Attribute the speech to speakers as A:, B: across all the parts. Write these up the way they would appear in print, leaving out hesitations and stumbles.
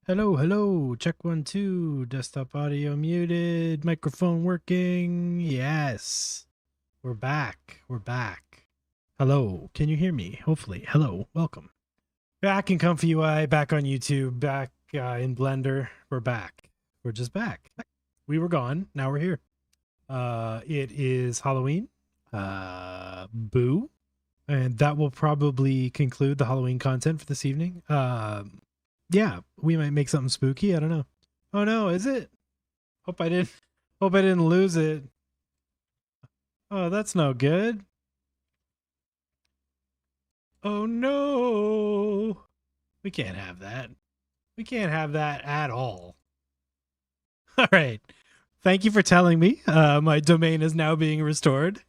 A: Hello, hello. Check 1, 2. Desktop audio muted. Microphone working. Yes. We're back. We're back. Hello. Can you hear me? Hopefully. Hello. Welcome. Back in ComfyUI, back on YouTube, back in Blender. We're back. We're just back. We were gone. Now we're here. It is Halloween. Boo. And that will probably conclude the Halloween content for this evening. Yeah, we might make something spooky. I don't know. Oh no, is it? Hope I didn't lose it. Oh, that's no good. Oh no. We can't have that. We can't have that at all. All right. Thank you for telling me. My domain is now being restored.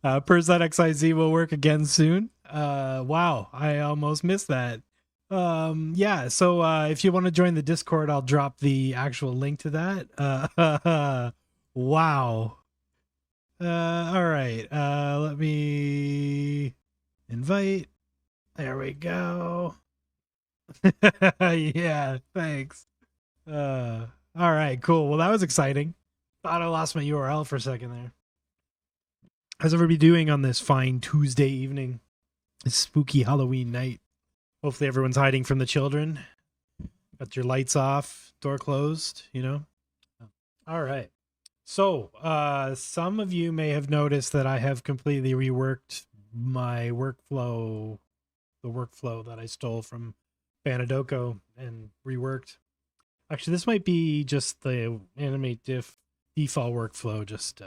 A: Purz.xyz will work again soon. Wow, I almost missed that. Yeah, so if you want to join the Discord, I'll drop the actual link to that. Wow. All right. Let me invite. There we go. Yeah, thanks. All right, cool. Well, that was exciting. Thought I lost my URL for a second there. How's everybody doing on this fine Tuesday evening? This spooky Halloween night. Hopefully everyone's hiding from the children. Got your lights off, door closed, you know? All right. So, some of you may have noticed that I have completely reworked my workflow, the workflow that I stole from Banadoko and reworked. Actually, this might be just the AnimateDiff-Evolved workflow, just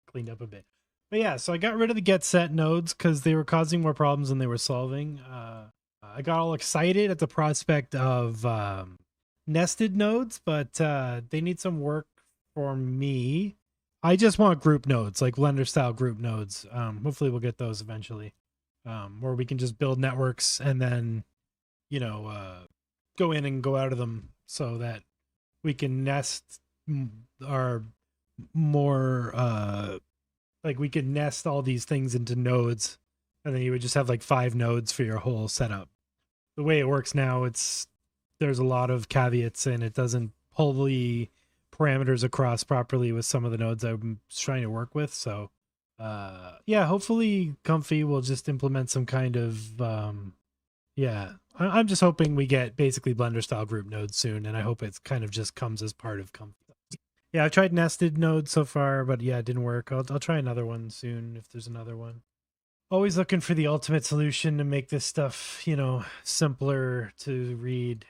A: cleaned up a bit. But yeah, so I got rid of the get set nodes because they were causing more problems than they were solving. I got all excited at the prospect of nested nodes, but they need some work for me. I just want group nodes, like Blender style group nodes. Hopefully we'll get those eventually, where we can just build networks and then, you know, go in and go out of them so that we can nest our more, like we could nest all these things into nodes, and then you would just have like 5 nodes for your whole setup. The way it works now, there's a lot of caveats and it doesn't pull the parameters across properly with some of the nodes I'm trying to work with. So yeah, hopefully Comfy will just implement some kind of yeah, I'm just hoping we get basically Blender style group nodes soon, and I hope it kind of just comes as part of Comfy. Yeah, I've tried nested nodes so far, but yeah, it didn't work. I'll try another one soon if there's another one. Always looking for the ultimate solution to make this stuff, you know, simpler to read.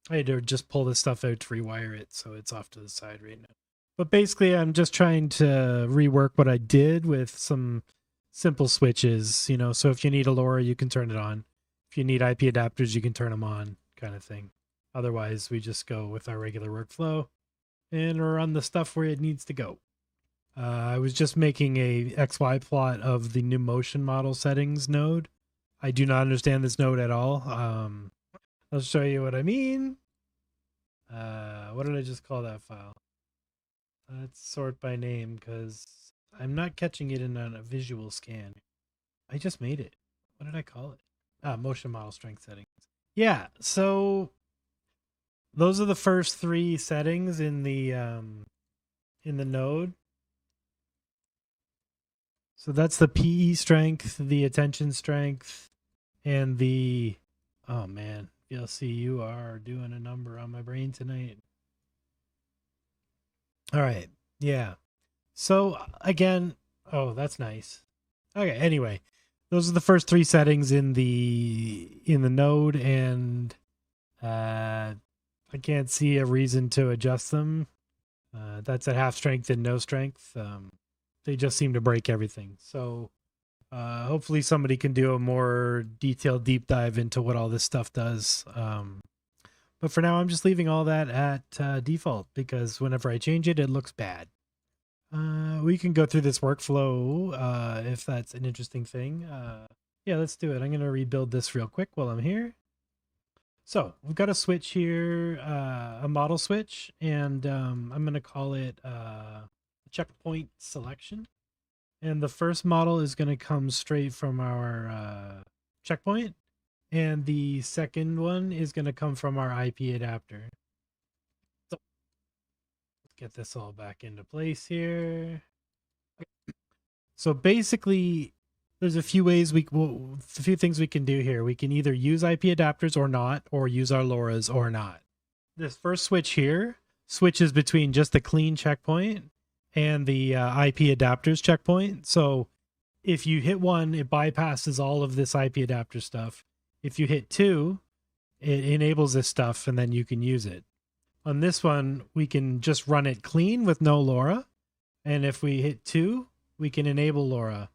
A: I had to just pull this stuff out to rewire it, so it's off to the side right now. But basically, I'm just trying to rework what I did with some simple switches, you know, so if you need a LoRa, you can turn it on. If you need IP adapters, you can turn them on, kind of thing. Otherwise, we just go with our regular workflow and run the stuff where it needs to go. I was just making a XY plot of the new motion model settings node. I do not understand this node at all. I'll show you what I mean. What did I just call that file? Let's sort by name because I'm not catching it in a visual scan. I just made it. What did I call it? Motion model strength settings. Yeah, so those are the first 3 settings in the node. So that's the PE strength, the attention strength, and the, oh man, VLC, you are doing a number on my brain tonight. All right, yeah. So again, oh, that's nice. Okay, anyway, those are the first 3 settings in the node, and I can't see a reason to adjust them. That's at half strength and no strength. They just seem to break everything. So hopefully somebody can do a more detailed deep dive into what all this stuff does. But for now, I'm just leaving all that at default because whenever I change it, it looks bad. We can go through this workflow if that's an interesting thing. Yeah, let's do it. I'm going to rebuild this real quick while I'm here. So we've got a switch here, a model switch, and I'm going to call it checkpoint selection. And the first model is going to come straight from our checkpoint. And the second one is going to come from our IP adapter. So let's get this all back into place here. So basically, there's a few ways a few things we can do here. We can either use IP adapters or not, or use our LoRa's or not. This first switch here switches between just the clean checkpoint and the IP adapters checkpoint. So if you hit one, it bypasses all of this IP adapter stuff. If you hit two, it enables this stuff and then you can use it. On this one, we can just run it clean with no LoRa. And if we hit two, we can enable LoRa.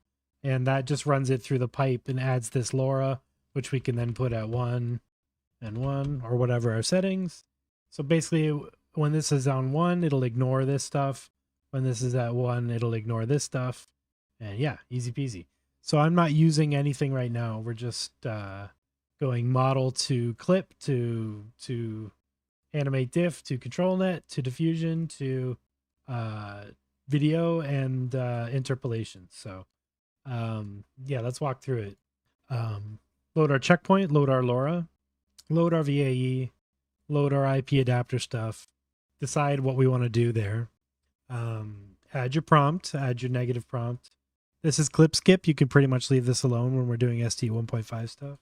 A: And that just runs it through the pipe and adds this LoRa, which we can then put at 1 and 1 or whatever our settings. So basically, when this is on 1, it'll ignore this stuff. When this is at 1, it'll ignore this stuff. And yeah, easy peasy. So I'm not using anything right now. We're just going model to clip to AnimateDiff to ControlNet to diffusion to video and interpolation. So yeah, let's walk through it. Load our checkpoint, load our LoRa, load our VAE, load our IP adapter stuff, decide what we want to do there. Add your prompt, add your negative prompt. This is clip skip. You can pretty much leave this alone when we're doing ST 1.5 stuff.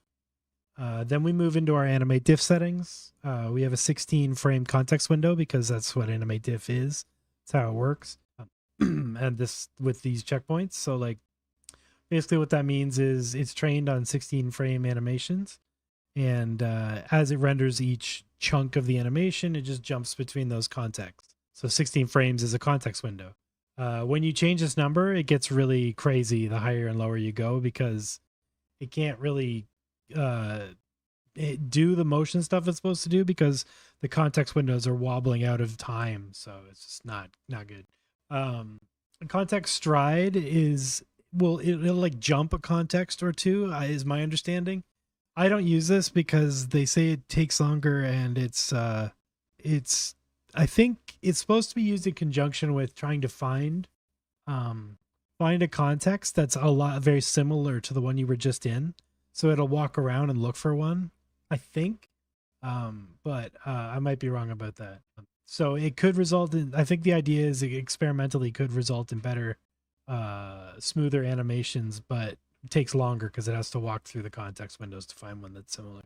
A: Then we move into our AnimateDiff settings. We have a 16 frame context window because that's what AnimateDiff is. That's how it works. And this with these checkpoints. So like basically what that means is it's trained on 16 frame animations. And as it renders each chunk of the animation, it just jumps between those contexts. So 16 frames is a context window. When you change this number, it gets really crazy the higher and lower you go because it can't really do the motion stuff it's supposed to do because the context windows are wobbling out of time. So it's just not good. Context stride is, well, it'll like jump a context or two is my understanding. I don't use this because they say it takes longer and it's I think it's supposed to be used in conjunction with trying to find a context that's very similar to the one you were just in. So it'll walk around and look for one, I think. But I might be wrong about that. So it could result in, I think the idea is it experimentally could result in better, smoother animations, but it takes longer because it has to walk through the context windows to find one that's similar.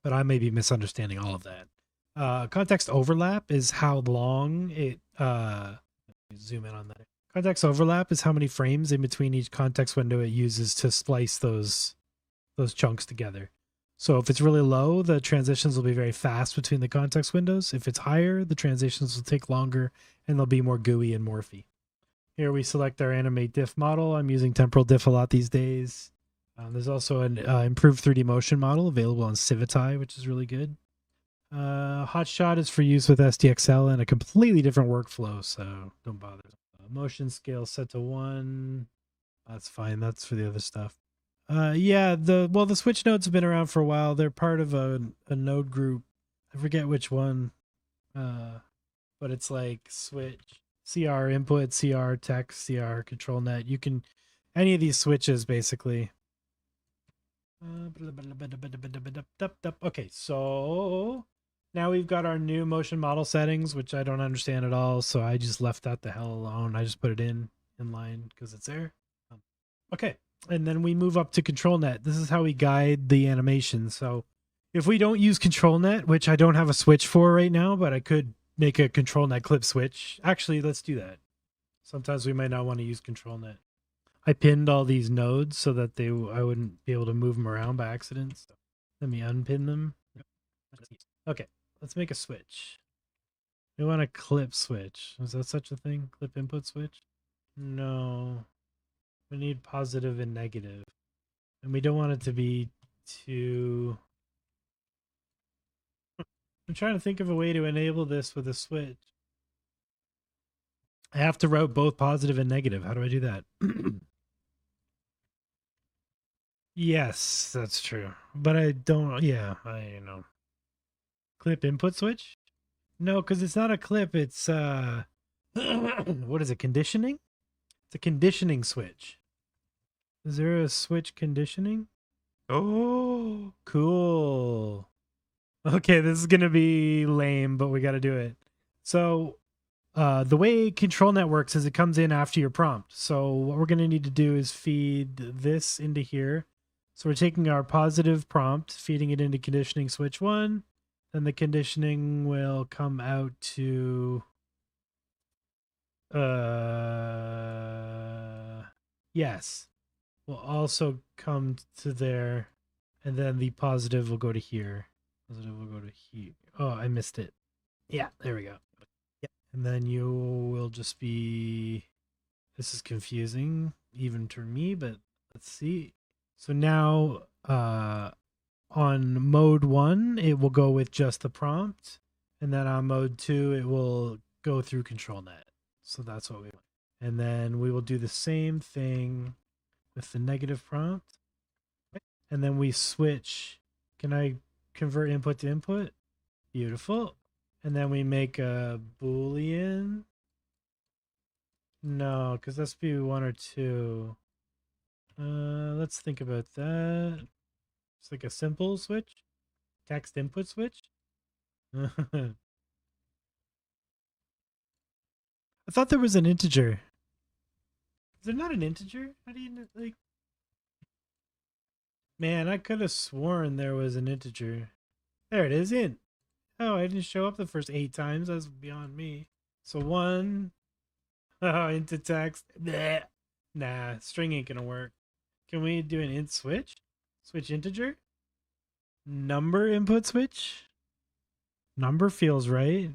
A: But I may be misunderstanding all of that. Context overlap is how long it, zoom in on that. Context overlap is how many frames in between each context window it uses to splice those chunks together. So if it's really low, the transitions will be very fast between the context windows. If it's higher, the transitions will take longer and they'll be more gooey and morphy. Here we select our AnimateDiff model. I'm using temporal diff a lot these days. There's also an improved 3D motion model available on Civitai, which is really good. Hotshot is for use with SDXL and a completely different workflow, so don't bother. Motion scale set to 1. That's fine. That's for the other stuff. Yeah, the switch nodes have been around for a while. They're part of a node group. I forget which one. But it's like switch, CR input, CR text, CR ControlNet. You can, any of these switches basically. Okay, so now we've got our new motion model settings, which I don't understand at all. So I just left that the hell alone. I just put it in line because it's there. Okay. And then we move up to ControlNet. This is how we guide the animation. So if we don't use ControlNet, which I don't have a switch for right now, but I could make a ControlNet clip switch. Actually, let's do that. Sometimes we might not want to use ControlNet. I pinned all these nodes so that I wouldn't be able to move them around by accident. So let me unpin them. Okay, let's make a switch. We want a clip switch. Is that such a thing? Clip input switch? No. We need positive and negative. And we don't want it to be too... I'm trying to think of a way to enable this with a switch. I have to route both positive and negative. How do I do that? Yes, that's true. But I don't... Yeah, I know. Clip input switch? No, because it's not a clip. It's... what is it? Conditioning? It's a conditioning switch. Is there a switch conditioning? Oh, cool. Okay, this is gonna be lame, but we got to do it. So, the way ControlNet works is it comes in after your prompt. So what we're gonna need to do is feed this into here. So we're taking our positive prompt, feeding it into conditioning switch 1, then the conditioning will come out to yes. Will also come to there, and then the positive will go to here. Positive will go to here. Oh, I missed it. Yeah, there we go. Yeah. And then you will just be, this is confusing even to me, but let's see. So now on mode 1, it will go with just the prompt. And then on mode 2, it will go through ControlNet. So that's what we want. And then we will do the same thing with the negative prompt. And then we switch. Can I convert input to input? Beautiful. And then we make a Boolean. No, because that's be 1 or 2. Let's think about that. It's like a simple switch. Text input switch. I thought there was an integer. Is there not an integer? How do you like? Man, I could have sworn there was an integer. There it is, int. Oh, I didn't show up the first 8 times. That's beyond me. So 1 into text. Bleh. Nah, string ain't gonna work. Can we do an int switch? Switch integer? Number input switch? Number feels right.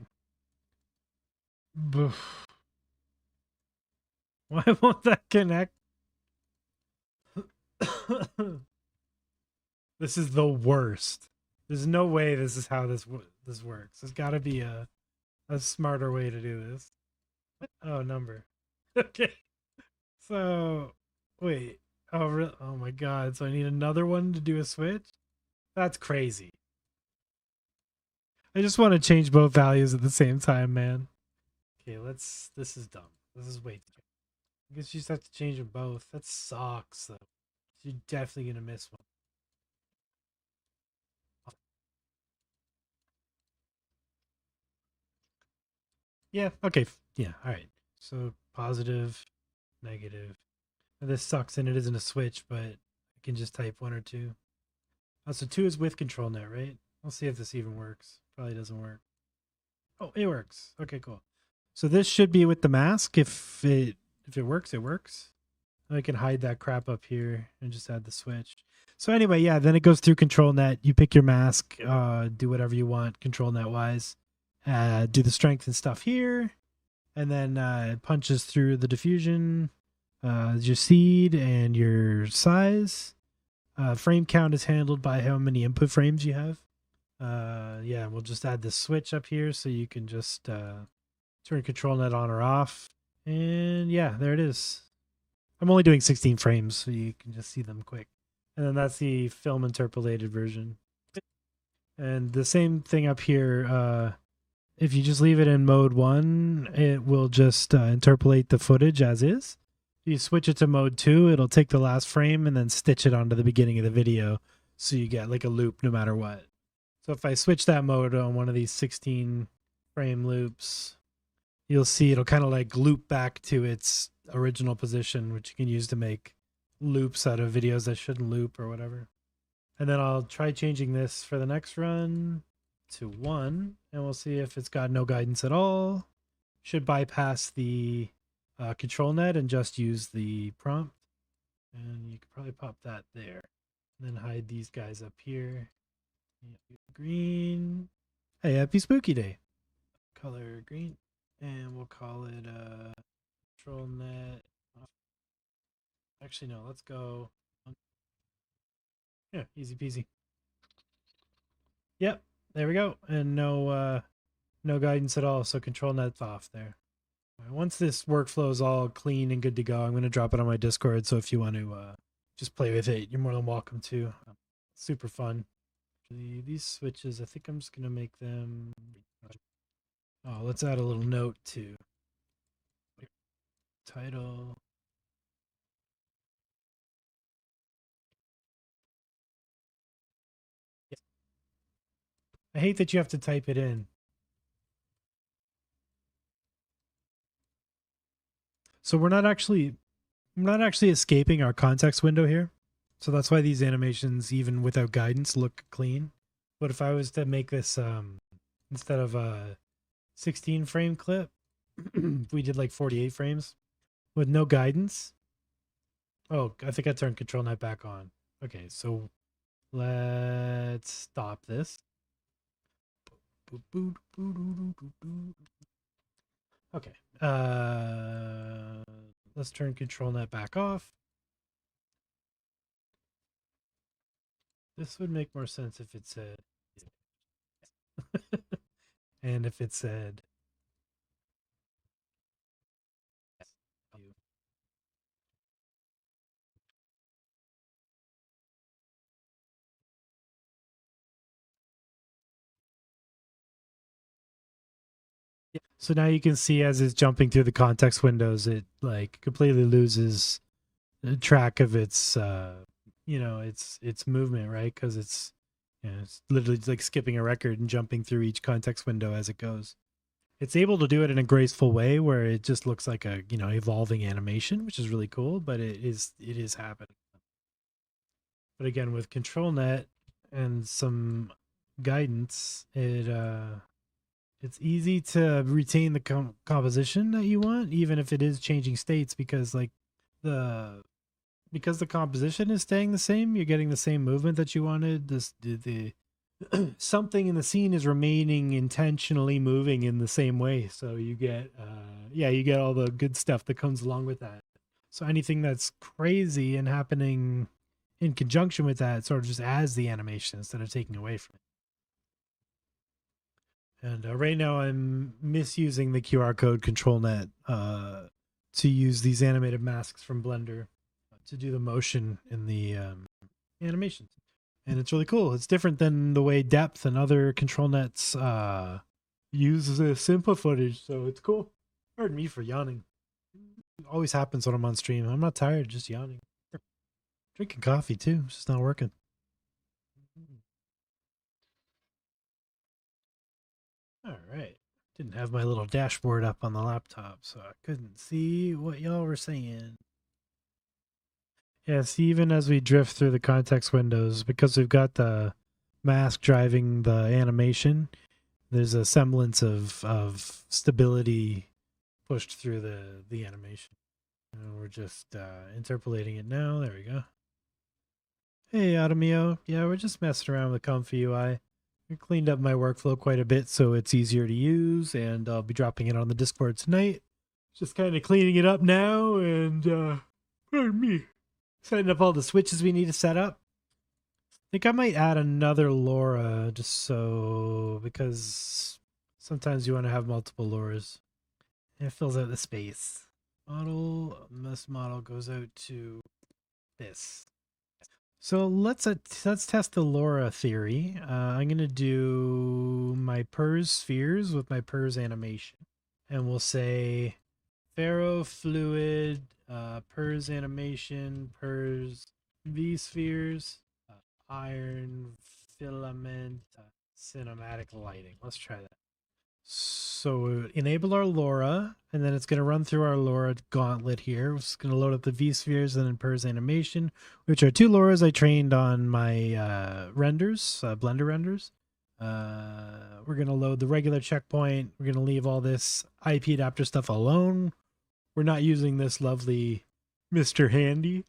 A: Boof. Why won't that connect? This is the worst. There's no way this is how this works. There's got to be a smarter way to do this. Oh, number. Okay. So, wait. Oh, really? Oh my god. So I need another one to do a switch? That's crazy. I just want to change both values at the same time, man. Okay, this is dumb. This is way too. I guess you just have to change them both. That sucks, though. You're definitely going to miss one. Yeah, okay. Yeah, all right. So positive, negative. Now, this sucks and it isn't a switch, but I can just type 1 or 2. Oh, so 2 is with ControlNet, right? I'll see if this even works. Probably doesn't work. Oh, it works. Okay, cool. So this should be with the mask. If it works, it works. I can hide that crap up here and just add the switch. So anyway, yeah, then it goes through ControlNet. You pick your mask, do whatever you want ControlNet wise. Do the strength and stuff here, and then it punches through the diffusion, your seed and your size. Frame count is handled by how many input frames you have. Yeah, we'll just add this switch up here so you can just turn ControlNet on or off. And yeah, there it is. I'm only doing 16 frames so you can just see them quick. And then that's the film interpolated version. And the same thing up here. If you just leave it in mode 1, it will just interpolate the footage as is. If you switch it to mode 2, it'll take the last frame and then stitch it onto the beginning of the video. So you get like a loop no matter what. So if I switch that mode on one of these 16 frame loops, you'll see it'll kind of like loop back to its original position, which you can use to make loops out of videos that shouldn't loop or whatever. And then I'll try changing this for the next run to 1, and we'll see if it's got no guidance at all. Should bypass the ControlNet and just use the prompt. And you could probably pop that there. And then hide these guys up here. Green. Hey, happy spooky day. Color green. And we'll call it ControlNet. Actually, no, let's go. Yeah, easy peasy. Yep, there we go. And no guidance at all, so ControlNet's off there. Once this workflow is all clean and good to go, I'm going to drop it on my Discord. So if you want to just play with it, you're more than welcome to. Super fun. These switches, I think I'm just going to make them. Oh, let's add a little note to title. I hate that you have to type it in. So we're not actually escaping our context window here. So that's why these animations, even without guidance, look clean. But if I was to make this instead of a 16 frame clip, we did like 48 frames with no guidance. Oh, I think I turned ControlNet back on. Okay, so let's stop this. Okay. Let's turn ControlNet back off. This would make more sense if it said and if it said so now you can see as it's jumping through the context windows, it like completely loses track of its its movement, right? Because it's it's literally like skipping a record and jumping through each context window as it goes. It's able to do it in a graceful way where it just looks like a evolving animation, which is really cool, but it is happening. But again, with ControlNet and some guidance, it's easy to retain the composition that you want, even if it is changing states, because like because the composition is staying the same, you're getting the same movement that you wanted. The something in the scene is remaining intentionally moving in the same way, so you get you get all the good stuff that comes along with that. So anything that's crazy and happening in conjunction with that sort of just adds the animation instead of taking away from it. And right now I'm misusing the QR code ControlNet to use these animated masks from Blender to do the motion in the animations. And it's really cool. It's different than the way Depth and other ControlNets use the simple footage, so it's cool. Pardon me for yawning. It always happens when I'm on stream. I'm not tired, just yawning. Drinking coffee too, it's just not working. All right. Didn't have my little dashboard up on the laptop, so I couldn't see what y'all were saying. Yes, even as we drift through the context windows, because we've got the mask driving the animation, there's a semblance of stability pushed through the animation. And we're just interpolating it now. There we go. Hey, Automio. Yeah, we're just messing around with ComfyUI. I cleaned up my workflow quite a bit so it's easier to use, and I'll be dropping it on the Discord tonight. Just kind of cleaning it up now, and pardon me, setting up all the switches we need to set up. I think I might add another LoRa just so, because sometimes you want to have multiple LoRas. And it fills out the space. This model goes out to this. So let's test the LoRa theory. I'm going to do my Purz spheres with my Purz animation. And we'll say ferrofluid, Purz animation, Purz V spheres, iron filament, cinematic lighting. Let's try that. So enable our LoRa, and then it's going to run through our LoRa gauntlet here. It's going to load up the V-spheres and then Purz animation, which are two LoRas I trained on my renders, Blender renders. We're going to load the regular checkpoint. We're going to leave all this IP adapter stuff alone. We're not using this lovely Mr. Handy.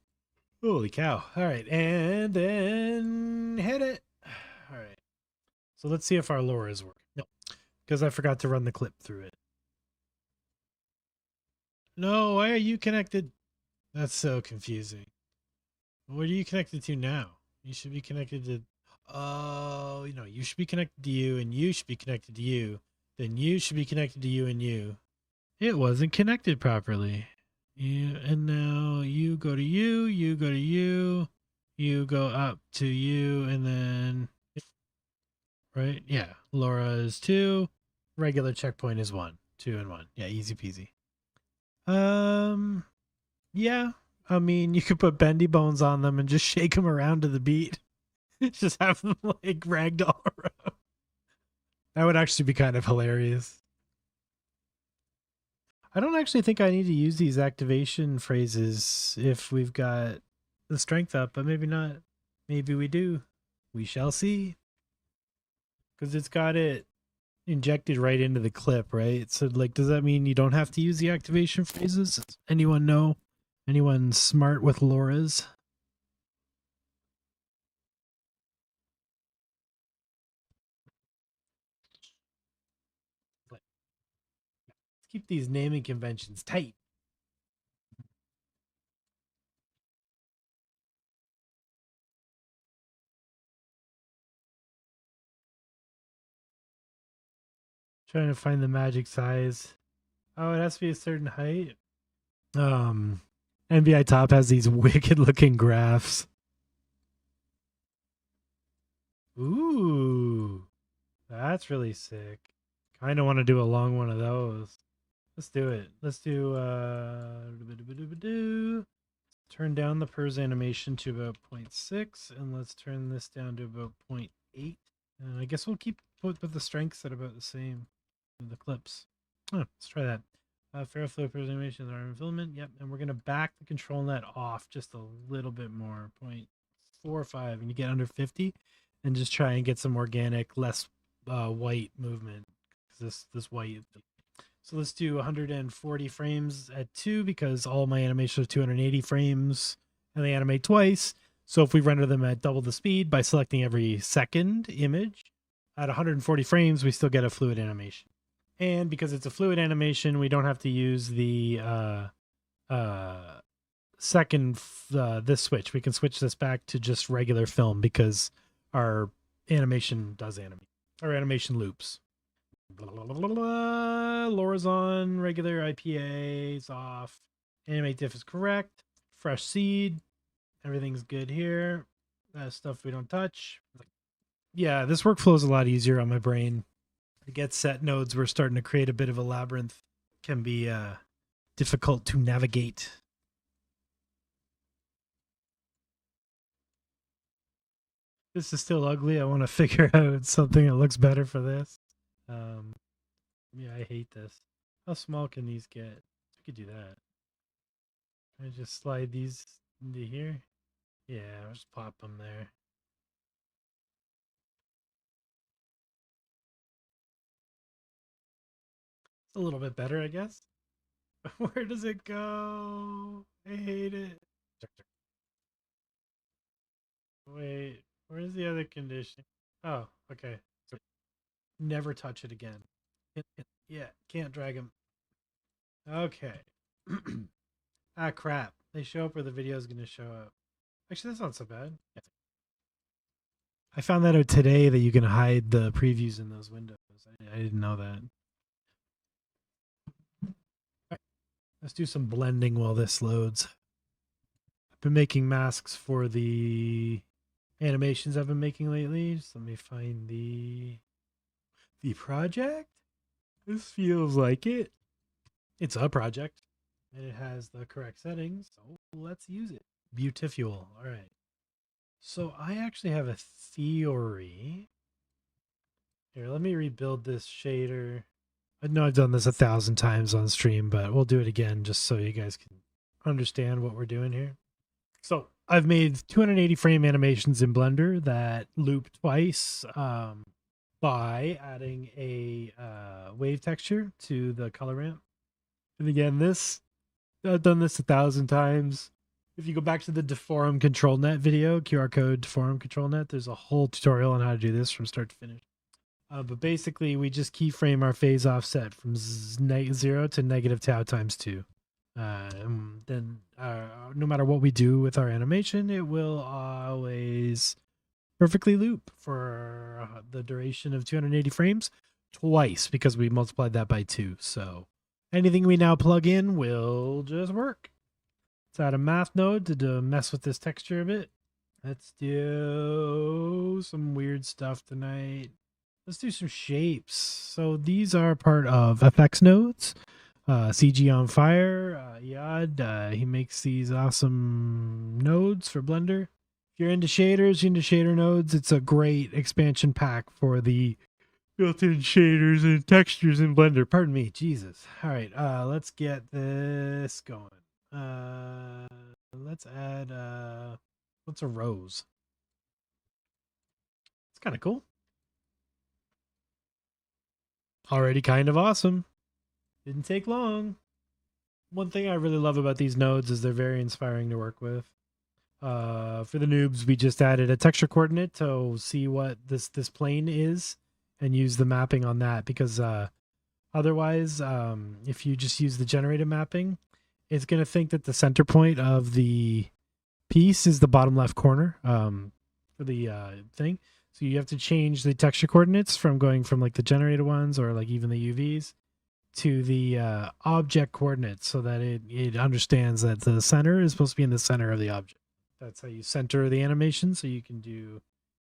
A: Holy cow. All right, and then hit it. All right. So let's see if our LoRas work. No, because I forgot to run the clip through it. No, why are you connected? That's so confusing. What are you connected to now? You should be connected to... Oh, you should be connected to you, and you should be connected to you. Then you should be connected to you and you. It wasn't connected properly. And now you go to you go to you go up to you, and then... Right? Yeah. LoRa is 2. Regular checkpoint is 1. 2 and 1. Yeah, easy peasy. Yeah. I mean, you could put bendy bones on them and just shake them around to the beat. Just have them like ragdoll around. That would actually be kind of hilarious. I don't actually think I need to use these activation phrases if we've got the strength up, but maybe not. Maybe we do. We shall see. Because it's got it injected right into the clip, right? So, like, does that mean you don't have to use the activation phrases? Does anyone know? Anyone smart with LoRa's? Let's keep these naming conventions tight. Trying to find the magic size. Oh, it has to be a certain height. NVI Top has these wicked looking graphs. Ooh, that's really sick. Kind of want to do a long one of those. Let's do it. Let's do turn down the Purz animation to about 0.6, and let's turn this down to about 0.8. And I guess we'll keep with the strengths at about the same in the clips. Oh, let's try that. Ferroflow Purz animations are in filament. Yep, and we're gonna back the ControlNet off just a little bit more, 0.45, and you get under 50, and just try and get some organic, less white movement. Because this white. So let's do 140 frames at 2 because all my animations are 280 frames and they animate twice. So if we render them at double the speed by selecting every second image at 140 frames, we still get a fluid animation. And because it's a fluid animation, we don't have to use the this switch. We can switch this back to just regular film because our animation does animate. Our animation loops. LoRa's on, regular IPA is off. AnimateDiff is correct. Fresh seed. Everything's good here. That stuff we don't touch. Yeah, this workflow is a lot easier on my brain. To get set nodes, we're starting to create a bit of a labyrinth. Can be difficult to navigate. This is still ugly. I want to figure out something that looks better for this. Yeah, I hate this. How small can these get? We could do that. I just slide these into here. Yeah, I'll just pop them there. It's a little bit better, I guess. Where does it go? I hate it. Wait, where's the other condition? Oh, okay. So never touch it again. Yeah, can't drag them. Okay. Ah, crap. They show up where the video is going to show up. Actually, that's not so bad. I found that out today that you can hide the previews in those windows. I didn't know that. Right, let's do some blending while this loads. I've been making masks for the animations I've been making lately. Just let me find the project. This feels like it. It's a project. And it has the correct settings. So let's use it. Beautiful. All right. So I actually have a theory. Here, let me rebuild this shader. I know I've done this 1,000 times on stream, but we'll do it again just so you guys can understand what we're doing here. So I've made 280 frame animations in Blender that loop twice by adding a wave texture to the color ramp. And again, I've done this 1,000 times. If you go back to the Deforum ControlNet video, QR code Deforum ControlNet, there's a whole tutorial on how to do this from start to finish. But basically, we just keyframe our phase offset from 0 to negative tau times 2. Then no matter what we do with our animation, it will always perfectly loop for the duration of 280 frames twice because we multiplied that by 2. So anything we now plug in will just work. Let's add a math node to mess with this texture a bit. Let's do some weird stuff tonight. Let's do some shapes. So these are part of FX nodes. CG on Fire, Yad, he makes these awesome nodes for Blender. If you're into shaders, you're into shader nodes, it's a great expansion pack for the built-in shaders and textures in Blender. Pardon me, Jesus. All right, let's get this going. Let's add what's a rose? It's kind of cool. Already kind of awesome. Didn't take long. One thing I really love about these nodes is they're very inspiring to work with. For the noobs, we just added a texture coordinate to see what this plane is and use the mapping on that, because otherwise, if you just use the generated mapping, it's going to think that the center point of the piece is the bottom left corner for the thing. So you have to change the texture coordinates from going from like the generated ones or like even the UVs to the object coordinates, so that it understands that the center is supposed to be in the center of the object. That's how you center the animation, so you can do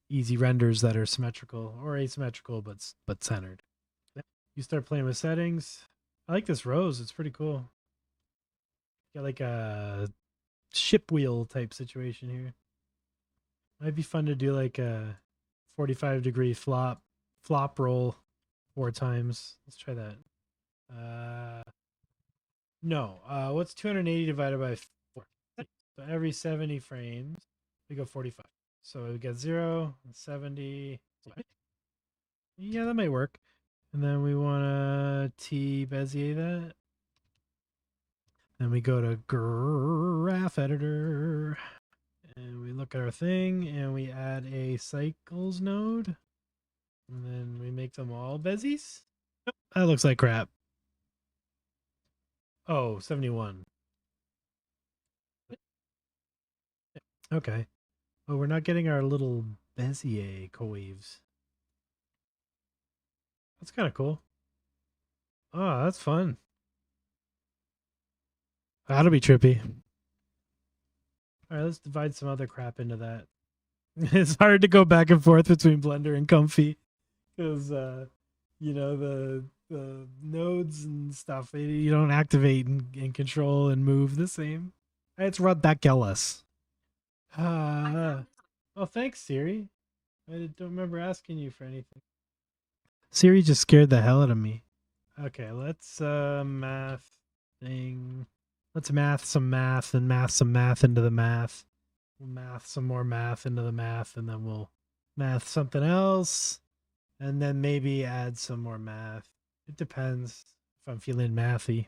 A: easy renders that are symmetrical or asymmetrical, but centered. You start playing with settings. I like this rose. It's pretty cool. Got like a ship wheel type situation here. Might be fun to do like a 45-degree flop roll 4 times. Let's try that. No. What's 280 divided by 4? So every 70 frames, we go 45. So we get 0, 70. Yeah, that might work. And then we want to Bezier that. Then we go to graph editor. And we look at our thing and we add a cycles node. And then we make them all bezies. That looks like crap. Oh, 71. Okay. Oh, we're not getting our little Bezier coaves. That's kind of cool. Oh, that's fun. That'll be trippy. All right, let's divide some other crap into that. It's hard to go back and forth between Blender and Comfy because, you know, the nodes and stuff, you don't activate and control and move the same. It's ridiculous. Well, thanks, Siri. I don't remember asking you for anything. Siri just scared the hell out of me. Okay, let's math thing. Let's math some math and math some math into the math. We'll math some more math into the math, and then we'll math something else, and then maybe add some more math. It depends if I'm feeling mathy.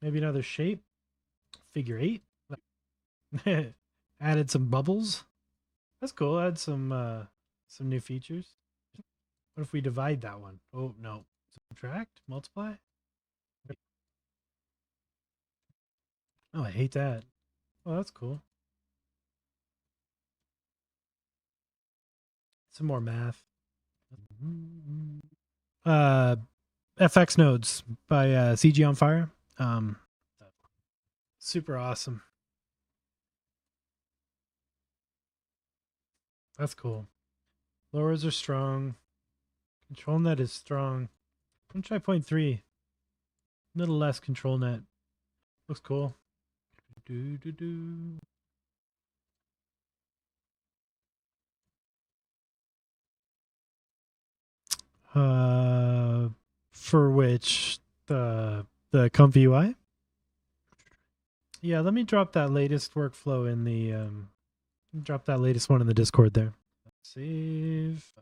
A: Maybe another shape. Figure 8. Added some bubbles. That's cool. Add some new features. What if we divide that one? Oh no. Subtract? Multiply? Oh, I hate that. Oh, that's cool. Some more math. FX nodes by CG on Fire. Super awesome. That's cool. Lowers are strong. ControlNet is strong. I'm gonna try 0.3. A little less ControlNet. Looks cool. For which the ComfyUI? Yeah, let me drop that latest workflow in the drop that latest one in the Discord there. Save.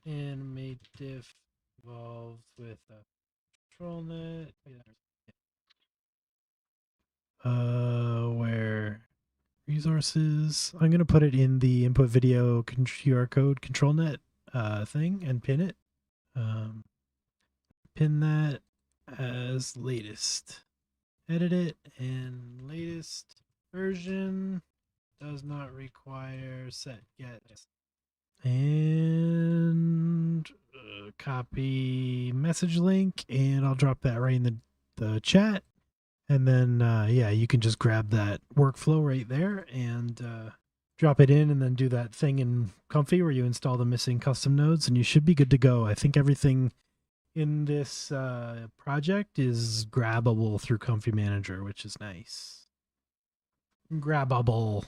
A: AnimateDiff-Evolved with ControlNet. Where resources? I'm gonna put it in the input video QR code ControlNet thing and pin it. Pin that as latest. Edit it, and latest version does not require set get. And copy message link, and I'll drop that right in the chat. And then, yeah, you can just grab that workflow right there and drop it in, and then do that thing in Comfy where you install the missing custom nodes, and you should be good to go. I think everything in this project is grabbable through ComfyUI Manager, which is nice. Grabbable.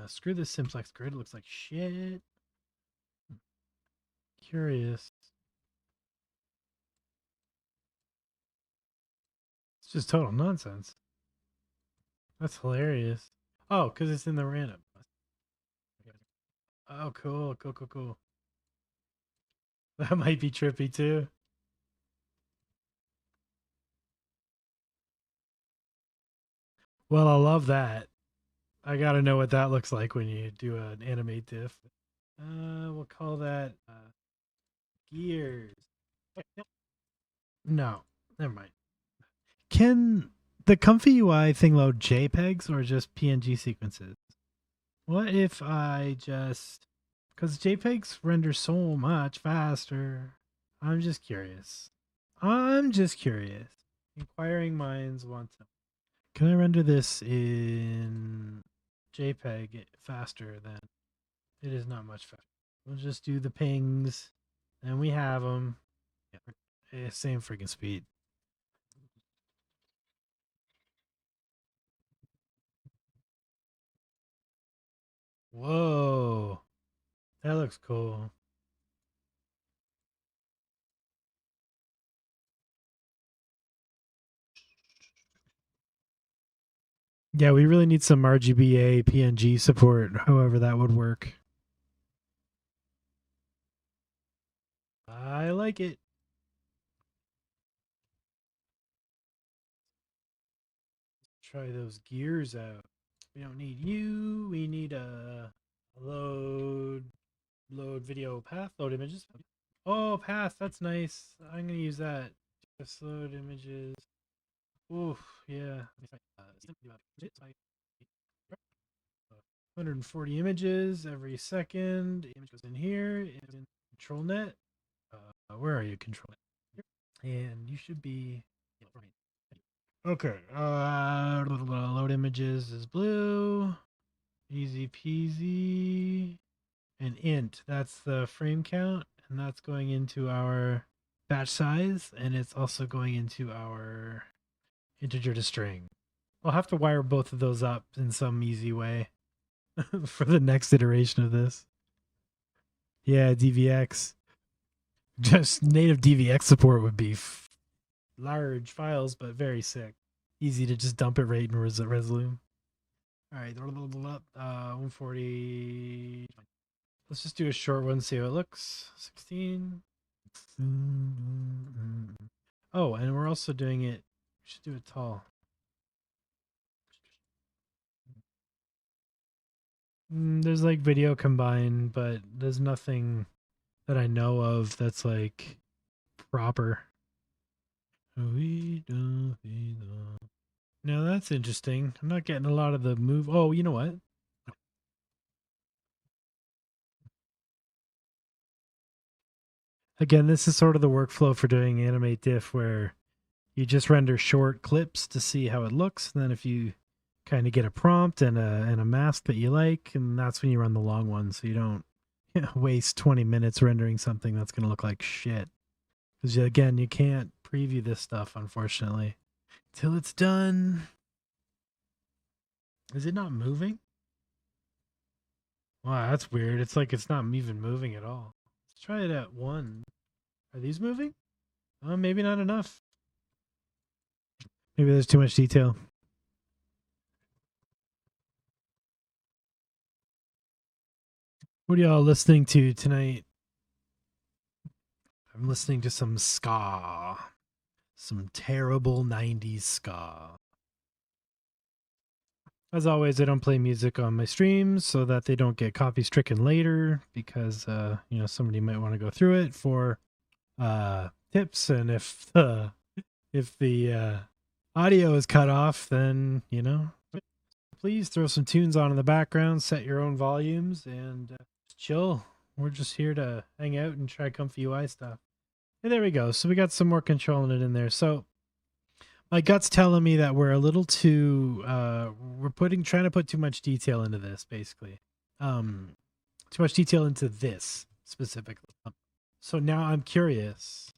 A: Screw this simplex grid. It looks like shit. Curious. It's just total nonsense. That's hilarious. Oh, because it's in the random. Oh, cool. Cool. That might be trippy too. Well, I love that. I gotta know what that looks like when you do an animate diff. We'll call that gears. No, never mind. Can the ComfyUI thing load JPEGs or just PNG sequences? What if I just, because JPEGs render so much faster. I'm just curious. Inquiring minds want to. Can I render this in JPEG faster than? It is not much faster. We'll just do the pings, and we have them. Yeah, same freaking speed. Whoa, that looks cool. Yeah, we really need some RGBA PNG support, however that would work. I like it. Try those gears out. We don't need you. We need a load video path, load images. Oh, path, that's nice. I'm gonna use that. Just load images. Oof, yeah. 140 images every second. Image goes in here. It's in ControlNet. Where are you, ControlNet? And you should be. Okay. Load images is blue. Easy peasy. And int, that's the frame count, and that's going into our batch size, and it's also going into our integer to string. I'll have to wire both of those up in some easy way for the next iteration of this. Yeah, DVX. Just native DVX support would be large files, but very sick. Easy to just dump it right in Resolume. All right, 140. Let's just do a short one, see how it looks. 16. Oh, and we're also doing it. We should do it tall. There's like video combined, but there's nothing that I know of that's like proper. No, that's interesting. I'm not getting a lot of the move. Oh, you know what? Again, this is sort of the workflow for doing animate diff where you just render short clips to see how it looks. And then if you kind of get a prompt and a mask that you like, and that's when you run the long one, so you don't waste 20 minutes rendering something that's going to look like shit. Because again, you can't preview this stuff, unfortunately, till it's done. Is it not moving? Wow, that's weird. It's like it's not even moving at all. Let's try it at 1. Are these moving? Maybe not enough. Maybe there's too much detail. What are y'all listening to tonight? I'm listening to some ska. Some terrible 90s ska. As always, I don't play music on my streams so that they don't get copy stricken later because somebody might want to go through it for tips, and if the audio is cut off, then please throw some tunes on in the background, set your own volumes, and chill. We're just here to hang out and try ComfyUI stuff. And there we go. So we got some more ControlNet in there. So my gut's telling me that we're a little too trying to put too much detail into this, basically. Too much detail into this specifically. So now I'm curious.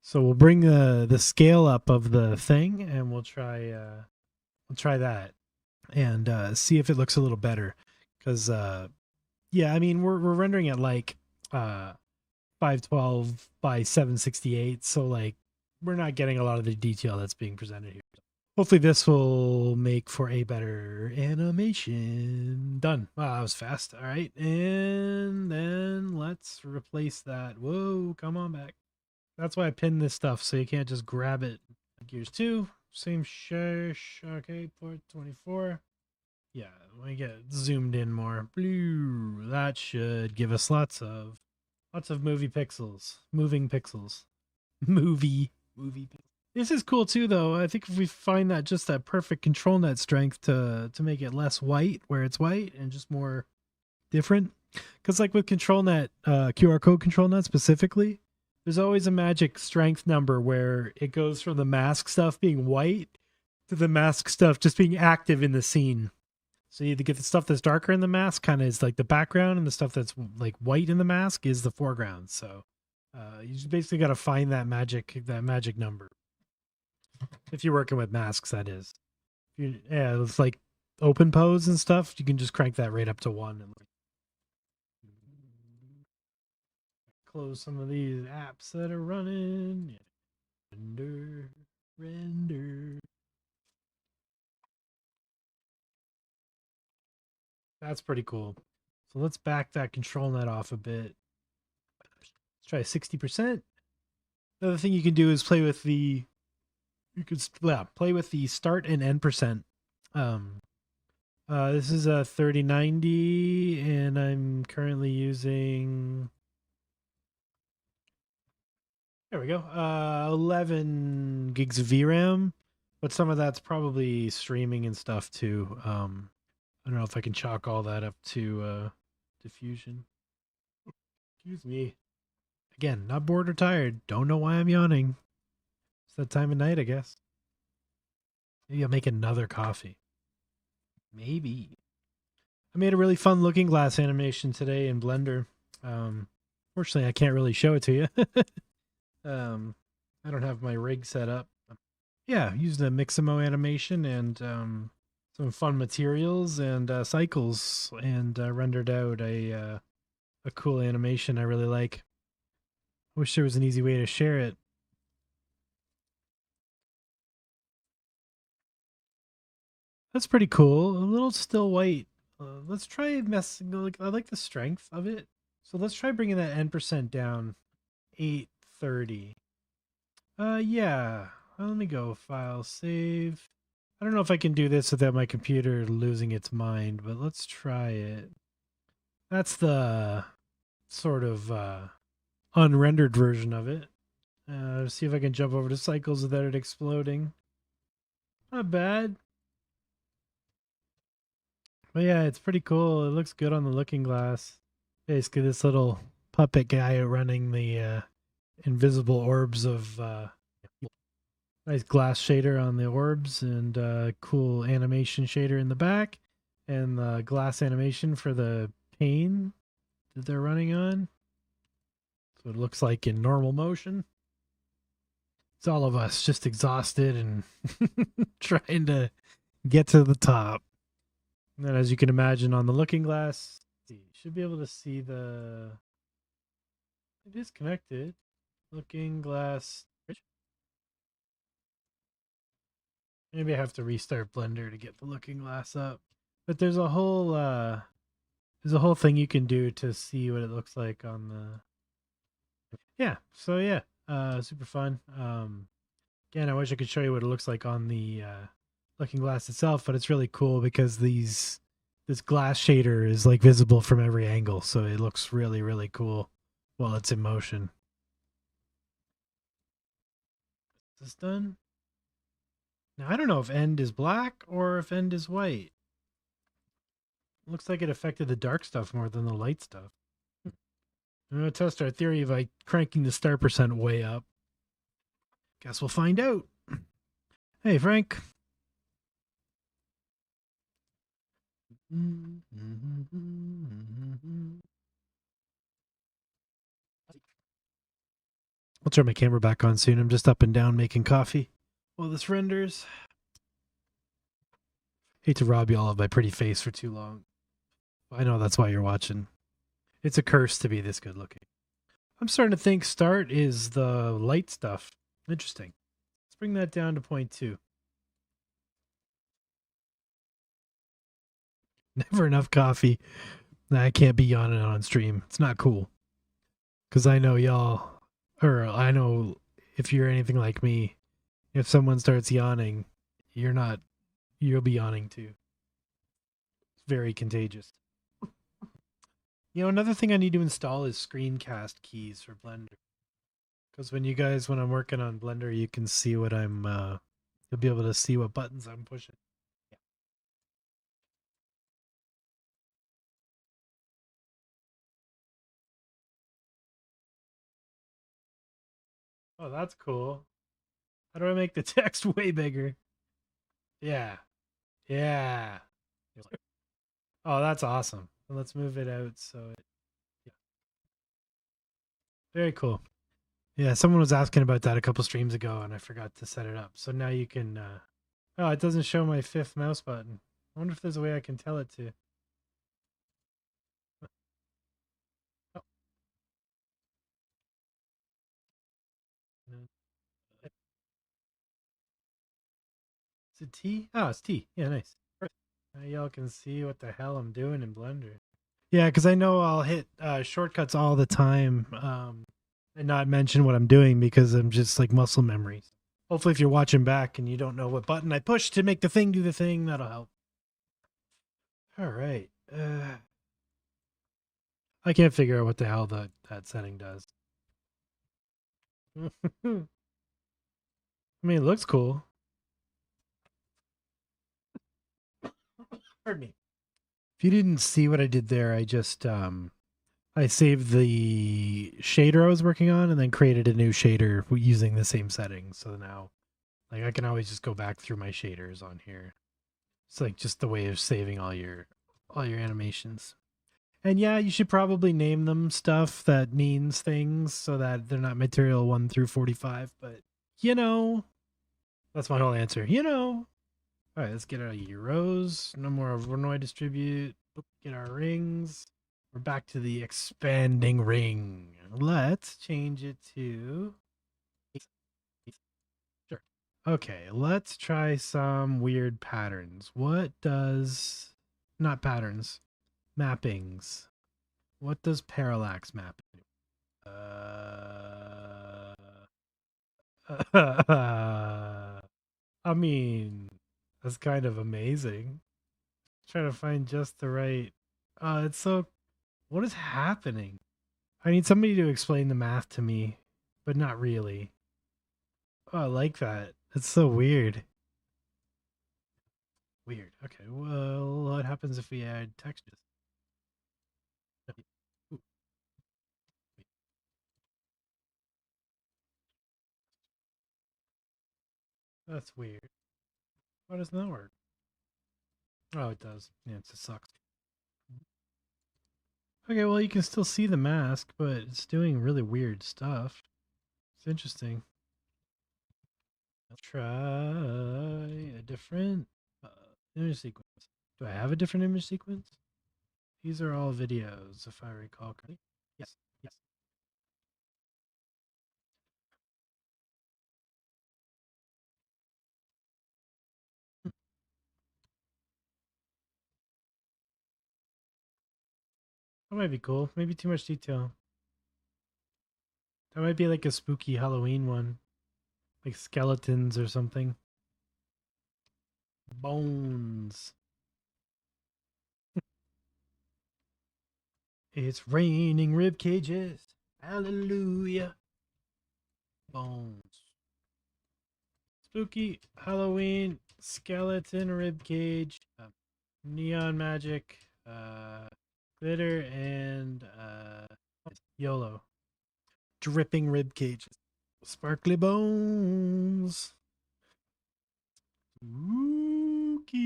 A: So we'll bring the scale up of the thing, and we'll try that. and see if it looks a little better. Because yeah, I mean we're rendering at like 512 by 768, so like we're not getting a lot of the detail that's being presented here. Hopefully this will make for a better animation. Done. Wow, that was fast. All right, and then let's replace that. Whoa, come on back. That's why I pinned this stuff, so you can't just grab it. Gears 2, same shush. Okay, port 24. Yeah, let me get zoomed in more. Blue. That should give us lots of movie pixels. Moving pixels. Movie pixels. This is cool too, though. I think if we find that just that perfect ControlNet strength to make it less white where it's white and just more different. Because like with ControlNet, QR code ControlNet specifically, there's always a magic strength number where it goes from the mask stuff being white to the mask stuff just being active in the scene. So you get the stuff that's darker in the mask kind of is like the background, and the stuff that's like white in the mask is the foreground. So you just basically got to find that magic number. If you're working with masks, that is. Yeah, it's like open pose and stuff. You can just crank that right up to 1 and like close some of these apps that are running. Render. That's pretty cool. So let's back that ControlNet off a bit. Let's try 60%. Another thing you can do is play with the start and end percent. This is a 3090, and I'm currently using. There we go. 11 gigs of VRAM, but some of that's probably streaming and stuff too. I don't know if I can chalk all that up to diffusion. Excuse me. Again, not bored or tired. Don't know why I'm yawning. It's that time of night, I guess. Maybe I'll make another coffee. Maybe. I made a really fun looking glass animation today in Blender. Fortunately, I can't really show it to you. I don't have my rig set up. Yeah, used a Mixamo animation and some fun materials and cycles, and rendered out a cool animation I really like. Wish there was an easy way to share it. That's pretty cool. A little still white. Let's try messing. I like the strength of it. So let's try bringing that N% down. 830. Yeah. Let me go. File, save. I don't know if I can do this without my computer losing its mind, but let's try it. That's the sort of unrendered version of it. See if I can jump over to cycles without it exploding. Not bad. But yeah, it's pretty cool. It looks good on the looking glass. Basically, this little puppet guy running the invisible orbs of nice glass shader on the orbs, and cool animation shader in the back, and the glass animation for the pane that they're running on. So it looks like in normal motion. It's all of us just exhausted and trying to get to the top. And then, as you can imagine, on the looking glass, you should be able to see the. It is connected. Looking glass. Maybe I have to restart Blender to get the looking glass up. But there's a whole thing you can do to see what it looks like on the. Yeah. So yeah, super fun. Again, I wish I could show you what it looks like on the looking glass itself, but it's really cool because this glass shader is like visible from every angle, so it looks really, really cool while it's in motion. Is this done? Now I don't know if end is black or if end is white. Looks like it affected the dark stuff more than the light stuff. I'm going to test our theory by cranking the start percent way up. Guess we'll find out. Hey, Frank. I'll turn my camera back on soon. I'm just up and down making coffee while this renders. Hate to rob you all of my pretty face for too long. I know that's why you're watching. It's a curse to be this good looking. I'm starting to think start is the light stuff. Interesting. Let's bring that down to 0.2. Never enough coffee. I can't be yawning on stream. It's not cool. Because I know y'all, or I know if you're anything like me, if someone starts yawning, you'll be yawning too. It's very contagious. You know, another thing I need to install is screencast keys for Blender. Because when I'm working on Blender, you can see what you'll be able to see what buttons I'm pushing. Yeah. Oh, that's cool. How do I make the text way bigger? Yeah. Yeah. Oh, that's awesome. Let's move it out yeah. Very cool. Yeah, someone was asking about that a couple streams ago and I forgot to set it up. So now you can oh, it doesn't show my fifth mouse button. I wonder if there's a way I can tell it to. Oh, no. Is it T? Oh, it's T. Yeah, nice. Now y'all can see what the hell I'm doing in Blender. Yeah, because I know I'll hit shortcuts all the time and not mention what I'm doing because I'm just like muscle memory. Hopefully, if you're watching back and you don't know what button I push to make the thing do the thing, that'll help. All right. I can't figure out what the hell that setting does. I mean, it looks cool. Pardon me. If you didn't see what I did there, I just I saved the shader I was working on and then created a new shader using the same settings. So now, like, I can always just go back through my shaders on here. It's like just the way of saving all your animations. And yeah, you should probably name them stuff that means things so that they're not material 1 through 45. But you know, that's my whole answer. You know. All right, let's get our euros. No more Voronoi distribute. Get our rings. We're back to the expanding ring. Let's change it to. Sure. Okay, let's try some weird patterns. What does. Not patterns, mappings. What does parallax map do? I mean, that's kind of amazing. Trying to find just the right. It's so. What is happening? I need somebody to explain the math to me, but not really. Oh, I like that. It's so weird. Weird. Okay. Well, what happens if we add textures? Ooh, that's weird. Why doesn't that work? Oh, it does. Yeah, it just sucks. Okay, well, you can still see the mask, but it's doing really weird stuff. It's interesting. Let's try a different image sequence. Do I have a different image sequence? These are all videos, if I recall correctly. Yes, yes. That might be cool. Maybe too much detail. That might be like a spooky Halloween one, like skeletons or something. Bones. It's raining rib cages. Hallelujah. Bones. Spooky Halloween skeleton rib cage. Neon magic. Glitter and YOLO. Dripping rib cages. Sparkly bones. Spooky.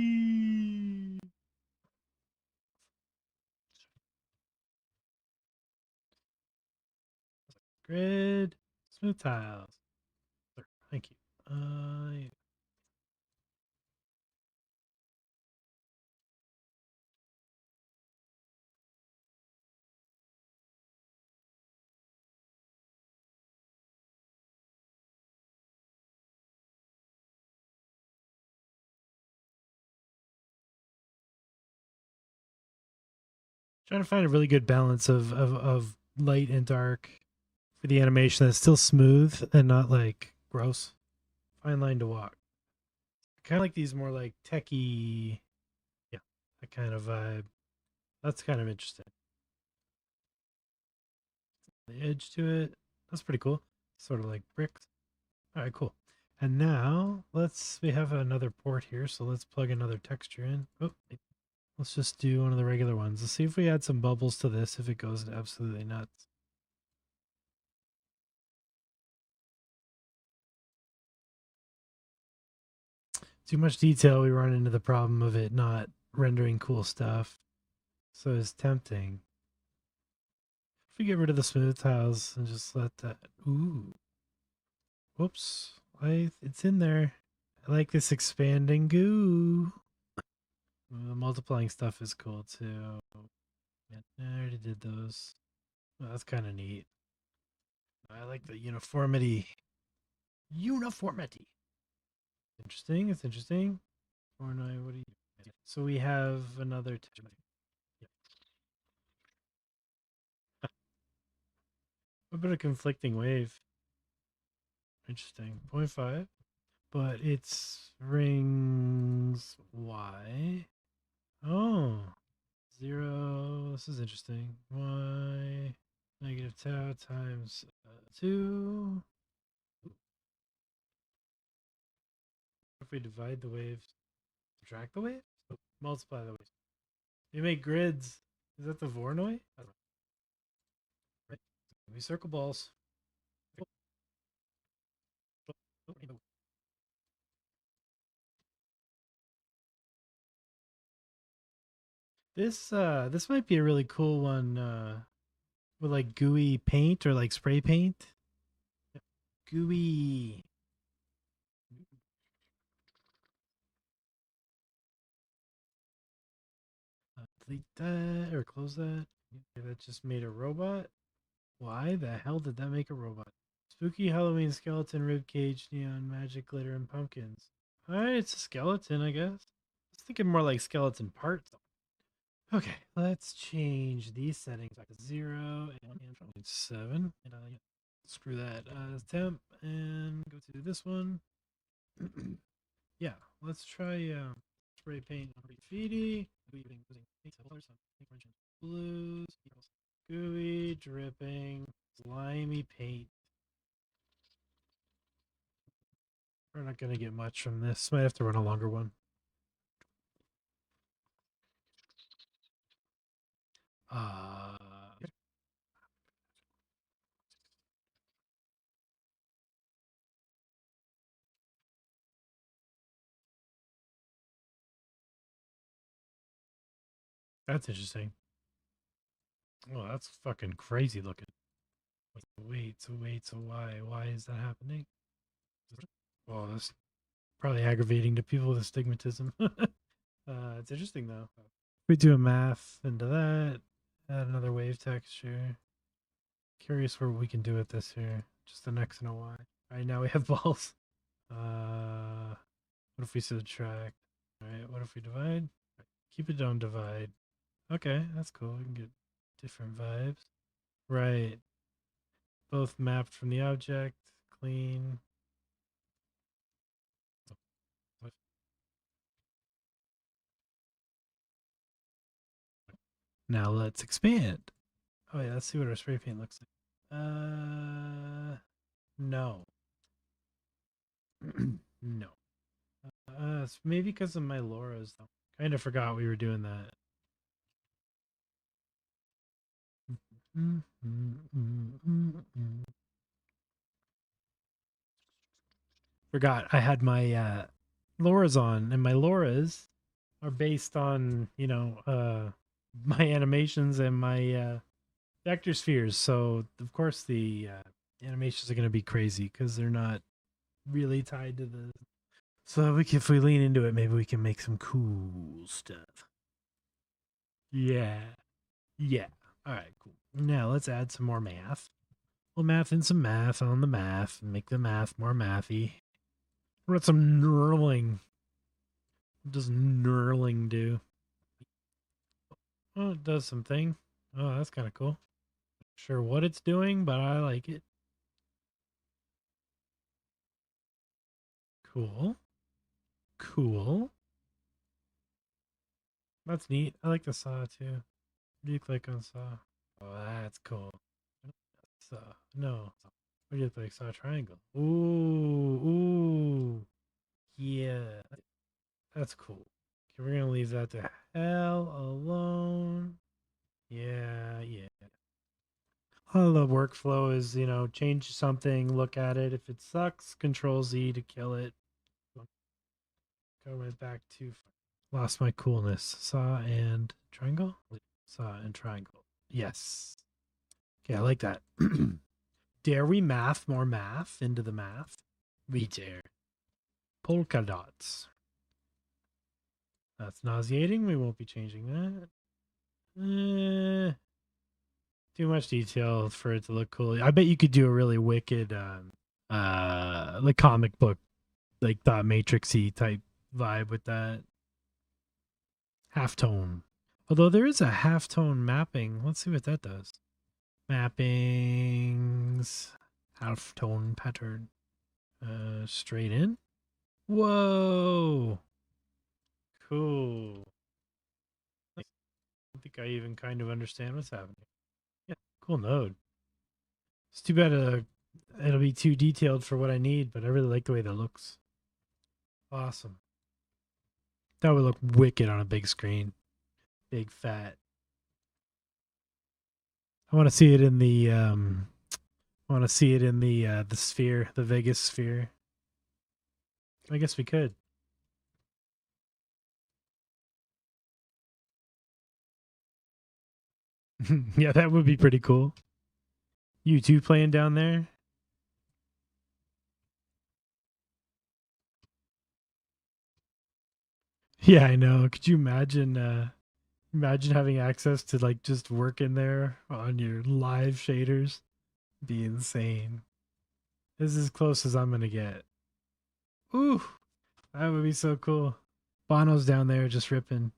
A: Grid. Smooth tiles. Thank you. Trying to find a really good balance of light and dark for the animation that's still smooth and not like gross. Fine line to walk. Kind of like these more like techie, yeah, that kind of vibe. That's kind of interesting. The edge to it. That's pretty cool. Sort of like bricks. All right, cool. And now we have another port here, so let's plug another texture in. Oh, let's just do one of the regular ones. Let's see if we add some bubbles to this, if it goes absolutely nuts. Too much detail, we run into the problem of it not rendering cool stuff. So it's tempting. If we get rid of the smooth tiles and just let that, ooh. Whoops. It's in there. I like this expanding goo. The multiplying stuff is cool too. Yeah, I already did those. Well, that's kind of neat. I like the uniformity. Uniformity. Interesting. It's interesting. Or no, what do you? So we have another. Yeah. A bit of conflicting wave. Interesting. 0.5. But it's rings Y. Oh. 0. This is interesting. Y negative tau times 2. If we divide the waves, subtract the waves? Oh, multiply the waves. You make grids. Is that the Voronoi? Right. We circle balls. This might be a really cool one with like gooey paint or like spray paint. Yep. Gooey. Delete that or close that. Okay, that just made a robot. Why the hell did that make a robot? Spooky Halloween skeleton, ribcage, neon, magic, glitter, and pumpkins. Alright, it's a skeleton, I guess. I was thinking more like skeleton parts. Okay, let's change these settings back to 0 and 7. And screw that temp and go to this one. Yeah, let's try spray paint graffiti. Blues, gooey, dripping, slimy paint. We're not going to get much from this. Might have to run a longer one. That's interesting. Oh, that's fucking crazy looking. So why? Why is that happening? Oh, that's probably aggravating to people with astigmatism. It's interesting though. We do a math into that. Add another wave texture. Curious what we can do with this here. Just an X and a Y. All right, now we have balls. What if we subtract? All right, what if we divide? Keep it on divide. Okay, that's cool. We can get different vibes. Right. Both mapped from the object. Clean. Now let's expand. Oh yeah, let's see what our spray paint looks like. No. No. It's maybe because of my Laura's though. Kind of forgot we were doing that. Forgot I had my Laura's on, and my Laura's are based on, my animations and my vector spheres. So of course the animations are going to be crazy because they're not really tied to the. So if we lean into it, maybe we can make some cool stuff. Yeah. Yeah. All right, cool. Now let's add some more math. We'll math in some math on the math and make the math more mathy. What some knurling? What does knurling do? Oh, it does something. Oh, that's kind of cool. Not sure what it's doing, but I like it. Cool. Cool. That's neat. I like the saw too. What do you click on saw? Oh, that's cool. Saw. No. What do you click? Saw triangle. Ooh. Ooh. Yeah. That's cool. Okay, we're going to leave that to hell alone. Yeah. Yeah. All the workflow is, change something, look at it. If it sucks, Control Z to kill it. Go right back to lost my coolness. Saw and triangle? Saw and triangle. Yes. Okay, I like that. Dare we math more math into the math? We dare. Polka dots. That's nauseating. We won't be changing that. Too much detail for it to look cool. I bet you could do a really wicked like comic book, like dot matrixy type vibe with that. Halftone. Although there is a halftone mapping. Let's see what that does. Mappings. Halftone pattern. Straight in. Whoa. Cool. I think I even kind of understand what's happening. Yeah, cool node. It's too bad it'll be too detailed for what I need, but I really like the way that looks. Awesome. That would look wicked on a big screen. Big fat. I want to see it in the the sphere, the Vegas sphere. I guess we could. Yeah, that would be pretty cool. You two playing down there? Yeah, I know. Could you imagine having access to like just work in there on your live shaders? Be insane. This is as close as I'm gonna get. Ooh, that would be so cool. Bono's down there just ripping.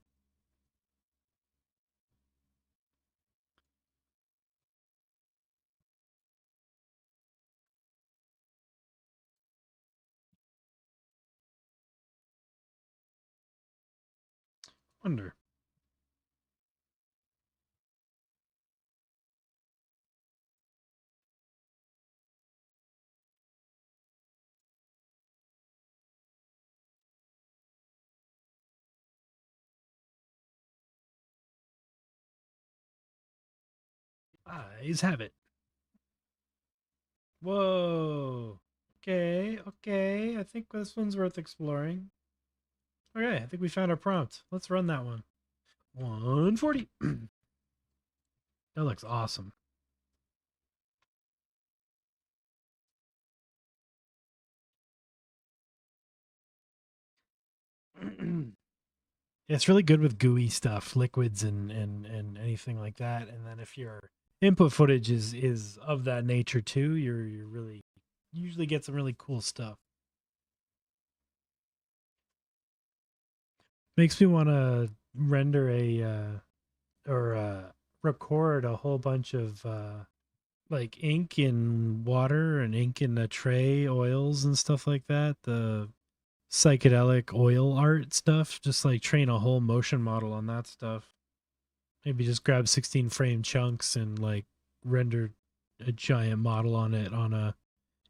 A: Wonder. Eyes have it. Whoa. Okay, okay. I think this one's worth exploring. Okay, I think we found our prompt. Let's run that one. 140. That looks awesome. It's really good with gooey stuff, liquids and anything like that. And then if your input footage is of that nature too, you're really usually get some really cool stuff. Makes me want to render or record a whole bunch of like ink in water and ink in the tray oils and stuff like that. The psychedelic oil art stuff. Just like train a whole motion model on that stuff. Maybe just grab 16 frame chunks and like render a giant model on it on a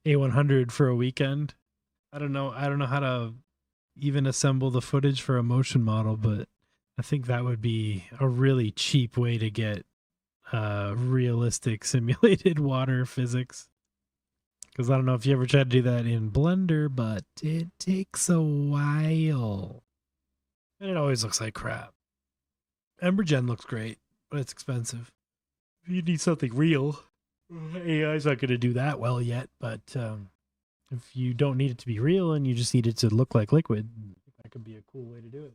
A: A100 for a weekend. I don't know. I don't know how to even assemble the footage for a motion model, but I think that would be a really cheap way to get realistic simulated water physics. Because I don't know if you ever tried to do that in Blender, but it takes a while. And it always looks like crap. Embergen looks great, but it's expensive. If you need something real, AI's not going to do that well yet, but if you don't need it to be real and you just need it to look like liquid, that could be a cool way to do it.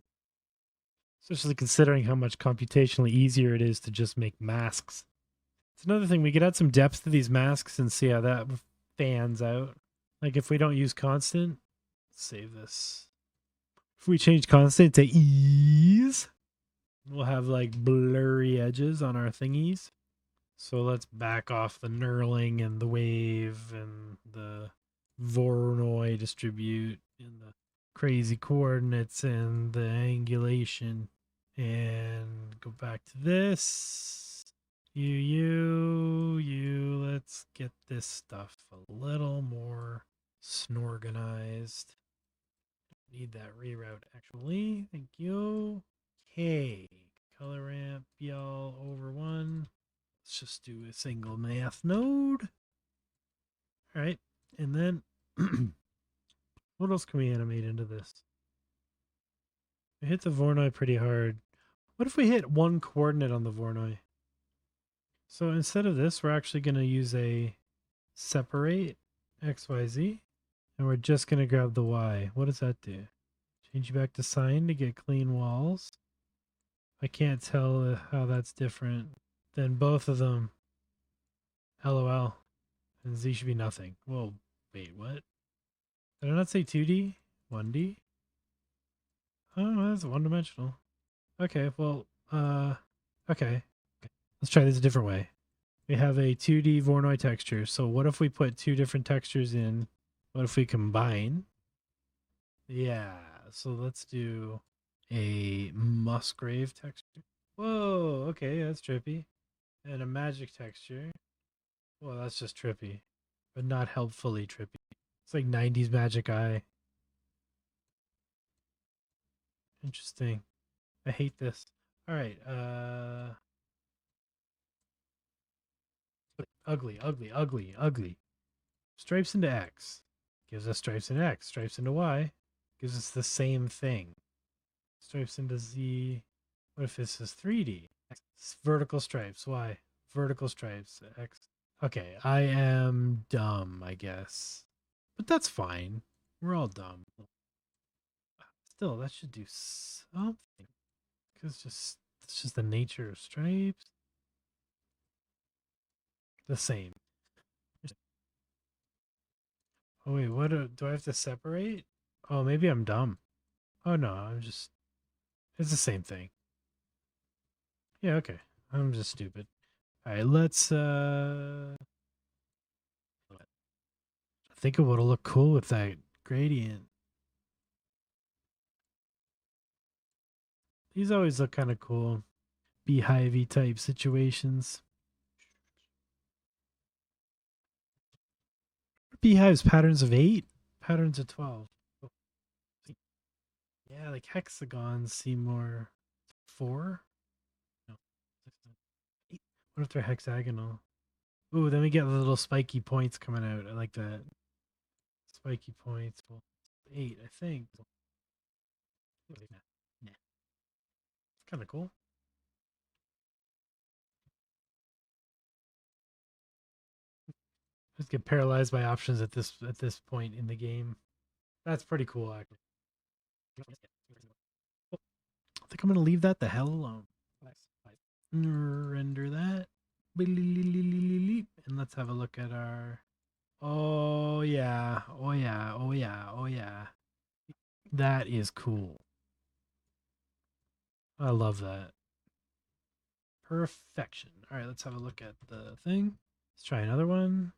A: Especially considering how much computationally easier it is to just make masks. It's another thing, we could add some depth to these masks and see how that fans out. Like if we don't use constant, save this. If we change constant to ease, We'll have like blurry edges on our thingies. So let's back off the knurling and the wave and the Voronoi distribute and the crazy coordinates and the angulation. And go back to this. Let's get this stuff a little more snorganized. Need that reroute actually. Thank you. Okay. Color ramp y'all over 1. Let's just do a single math node. All right. And then what else can we animate into this? We hit the Voronoi pretty hard. What if we hit 1 coordinate on the Voronoi? So instead of this, we're actually going to use a separate XYZ. And we're just going to grab the Y. What does that do? Change you back to sign to get clean walls. I can't tell how that's different than both of them. LOL. And Z should be nothing. Whoa, wait, what? Did I not say 2D? 1D? Oh, that's one-dimensional. Okay, well, okay. Let's try this a different way. We have a 2D Voronoi texture. So what if we put 2 different textures in? What if we combine? Yeah, so let's do a Musgrave texture. Whoa, okay, that's trippy. And a magic texture. Well, that's just trippy, but not helpfully trippy. It's like 90s magic eye. Interesting. I hate this. All right, ugly, ugly, ugly, ugly. Stripes into X gives us stripes into X. Stripes into Y gives us the same thing. Stripes into Z. What if this is 3D? X, vertical stripes. Y. Vertical stripes. X. Okay, I am dumb, I guess. But that's fine. We're all dumb. Still, that should do something. Because it's just the nature of stripes. The same. Oh wait, what do I have to separate? Oh, maybe I'm dumb. Oh no, it's the same thing. Yeah, okay. I'm just stupid. All right, let's think of what'll look cool with that gradient. These always look kind of cool. Beehive-y type situations. Beehives patterns of 8, patterns of 12. Yeah, like hexagons seem more 4. No, 8. What if they're hexagonal? Ooh, then we get the little spiky points coming out. I like that. Spiky points. Well, 8, I think. Nah. It's kind of cool. Just get paralyzed by options at this point in the game. That's pretty cool, actually. I think I'm gonna leave that the hell alone. Render that. And let's have a look at our. Oh yeah, oh yeah, oh yeah, oh yeah. That is cool. I love that. Perfection. All right, let's have a look at the thing. Let's try another one.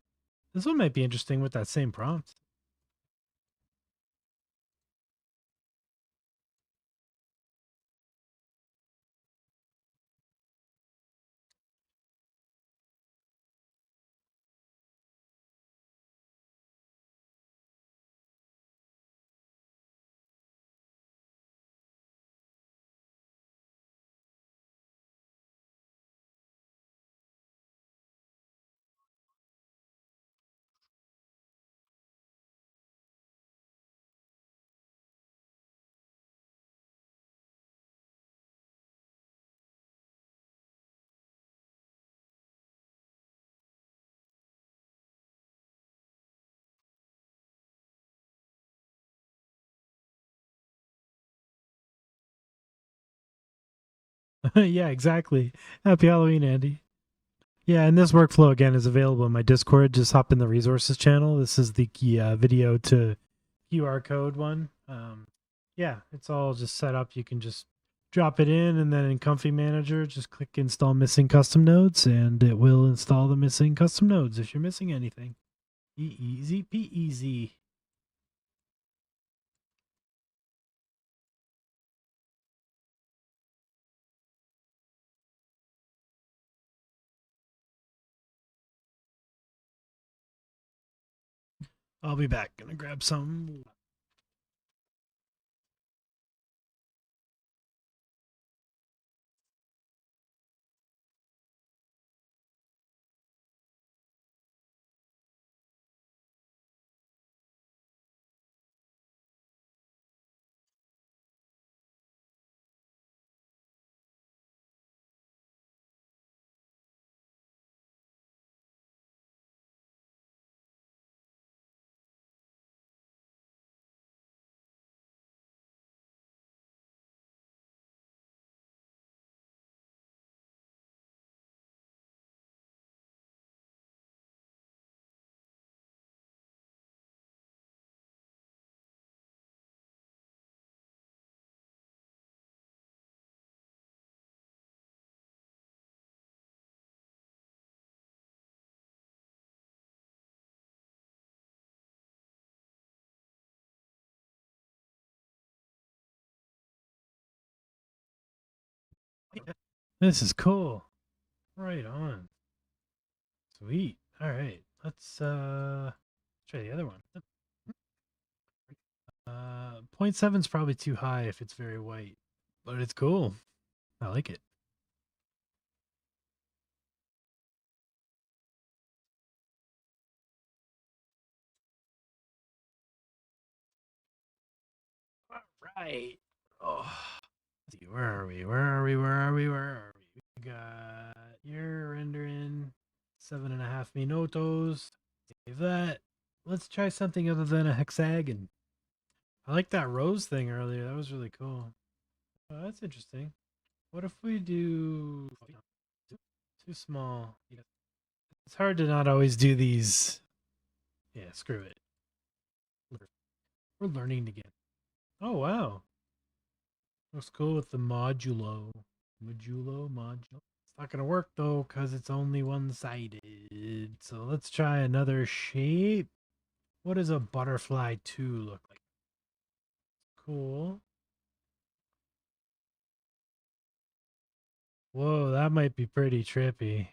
A: This one might be interesting with that same prompt. Yeah, exactly. Happy Halloween, Andy. Yeah, and this workflow again is available in my Discord. Just hop in the resources channel. This is the video to QR code one. Yeah, it's all just set up. You can just drop it in, and then in Comfy Manager, just click install missing custom nodes, and it will install the missing custom nodes if you're missing anything. Easy peasy. I'll be back. Gonna grab some. This is cool. Right on. Sweet. All right. Let's try the other one. 0.7 is probably too high if it's very white, but it's cool. I like it. All right. Oh, let's see, where are we? Where are we? Where are we? Where are we? We got your rendering 7.5 minutos. Save that. Let's try something other than a hexagon. I like that rose thing earlier. That was really cool. Oh, that's interesting. What if we do too small? It's hard to not always do these. Yeah, screw it. We're learning together. Oh wow, looks cool with the modulo. Modulo. It's not gonna work though because it's only one-sided. So let's try another shape. What does a butterfly 2 look like? Cool. Whoa, that might be pretty trippy.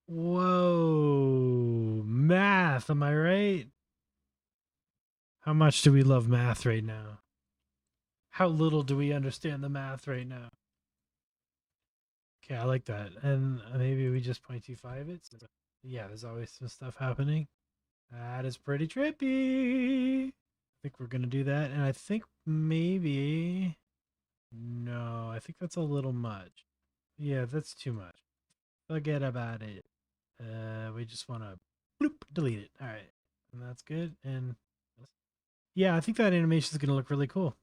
A: Whoa, math, am I right? How much do we love math right now? How little do we understand the math right now? Okay, I like that. And maybe we just 0.25 it. So, yeah, there's always some stuff happening. That is pretty trippy. I think we're going to do that. And I think maybe. No, I think that's a little much. Yeah, that's too much. Forget about it. We just want to delete it. All right. And that's good. And yeah, I think that animation is going to look really cool.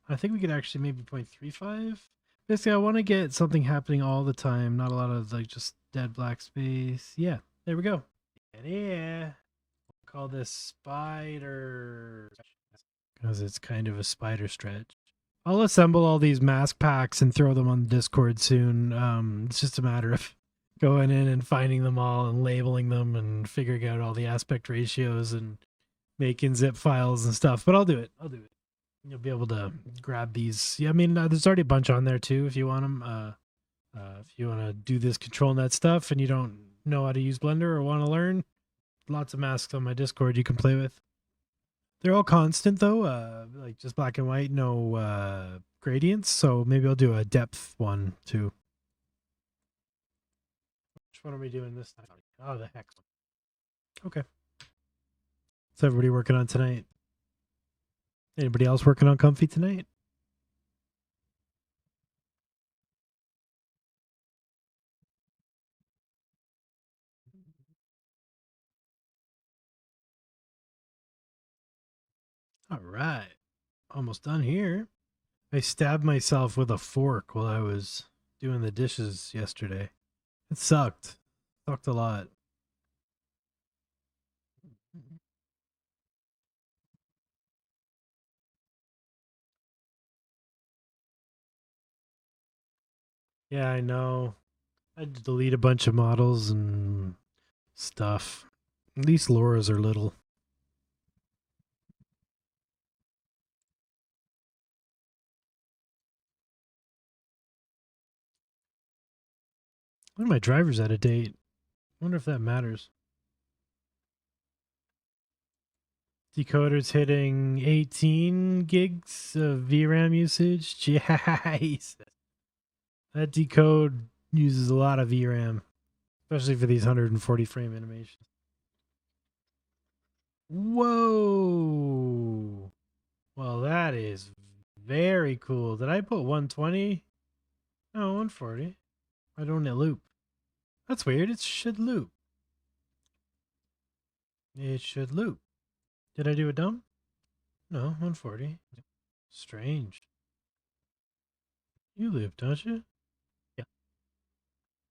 A: I think we could actually maybe 0.35. Basically, I want to get something happening all the time, not a lot of like just dead black space. Yeah, there we go. And yeah, we'll call this spider because it's kind of a spider stretch. I'll assemble all these mask packs and throw them on Discord soon. It's just a matter of going in and finding them all and labeling them and figuring out all the aspect ratios and making zip files and stuff. But I'll do it. I'll do it. You'll be able to grab these. Yeah, I mean, there's already a bunch on there too if you want them. If you want to do this ControlNet stuff and you don't know how to use Blender or want to learn, lots of masks on my Discord you can play with. They're all constant though, like just black and white, no gradients. So maybe I'll do a depth one too. Which one are we doing this time? Oh, the hex one. Okay. What's everybody working on tonight? Anybody else working on Comfy tonight? All right. Almost done here. I stabbed myself with a fork while I was doing the dishes yesterday. It sucked. Sucked a lot. Yeah, I know. I had to delete a bunch of models and stuff. At least Laura's are little. One of my drivers out of date. I wonder if that matters. Decoder's hitting 18 gigs of VRAM usage. Jeez. That decode uses a lot of VRAM, especially for these 140 frame animations. Whoa. Well, that is very cool. Did I put 120? No, 140. Why don't it loop? That's weird. It should loop. It should loop. Did I do it dumb? No, 140. Strange. You loop, don't you? Yeah.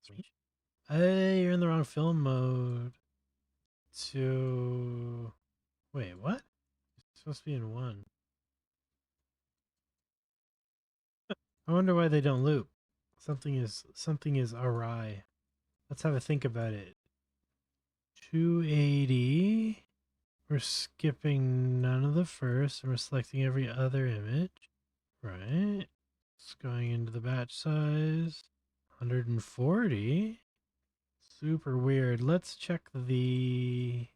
A: Strange. Hey, you're in the wrong film mode. To wait, what? It's supposed to be in one. I wonder why they don't loop. Something is awry. Let's have a think about it. 280. We're skipping none of the first, and we're selecting every other image. Right. It's going into the batch size. 140. Super weird. Let's check the...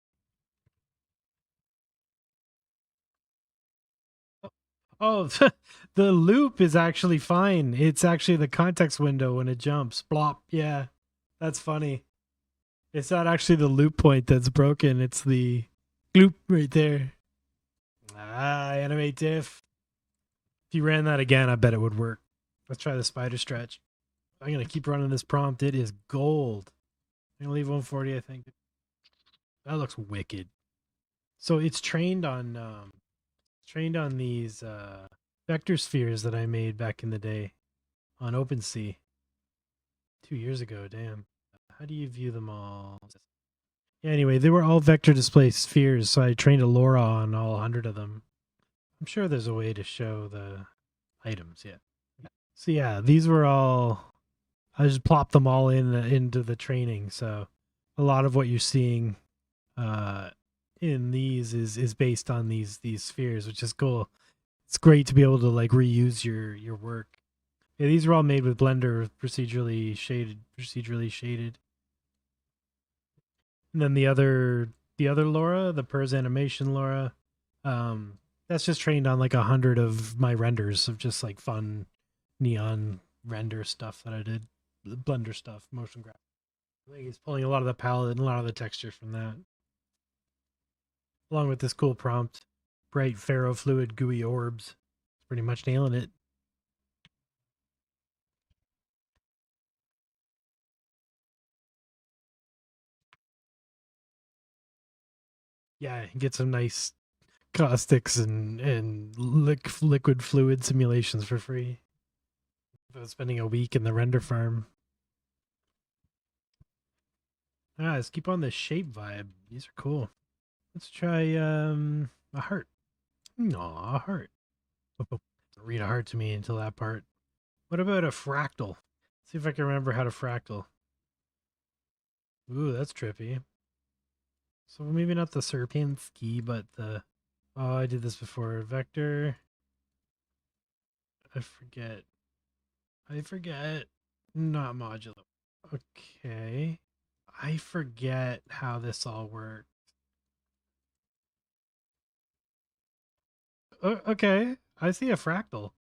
A: Oh, the loop is actually fine. It's actually the context window when it jumps. Blop. Yeah, that's funny. It's not actually the loop point that's broken. It's the loop right there. Ah, animate diff. If you ran that again, I bet it would work. Let's try the spider stretch. I'm going to keep running this prompt. It is gold. I'm going to leave 140, I think. That looks wicked. So it's trained on these vector spheres that I made back in the day on OpenSea 2 years ago. Damn. How do you view them all? Yeah, anyway, they were all vector display spheres, so I trained a LoRa on all 100 of them. I'm sure there's a way to show the items, yeah. So yeah, these were all, I just plopped them all into the training. So a lot of what you're seeing in these is based on these spheres, which is cool. It's great to be able to like reuse your work. Yeah, these are all made with Blender, procedurally shaded. And then the other LoRa, the Purz animation LoRa, that's just trained on like 100 of my renders of just like fun neon render stuff that I did, Blender stuff, motion graphics. I think he's pulling a lot of the palette and a lot of the texture from that, along with this cool prompt, bright ferrofluid gooey orbs. Pretty much nailing it. Yeah, get some nice caustics and liquid fluid simulations for free without spending a week in the render farm. Ah, let's keep on the shape vibe. These are cool. Let's try a heart. Aw, a heart. Read a heart to me until that part. What about a fractal? See if I can remember how to fractal. Ooh, that's trippy. So maybe not the Sierpinski, but the... Oh, I did this before. Vector. I forget. Not modulo. Okay. I forget how this all works. Okay. I see a fractal.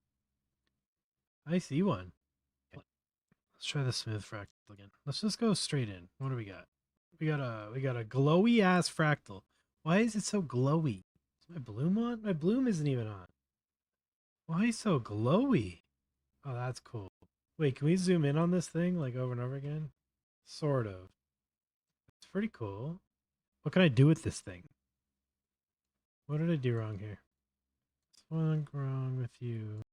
A: I see one. Let's try the smooth fractal again. Let's just go straight in. What do we got? We got a glowy ass fractal. Why is it so glowy? Is my bloom on? My bloom isn't even on. Why so glowy? Oh, that's cool. Wait, can we zoom in on this thing like over and over again? Sort of. It's pretty cool. What can I do with this thing? What did I do wrong here? What's wrong with you?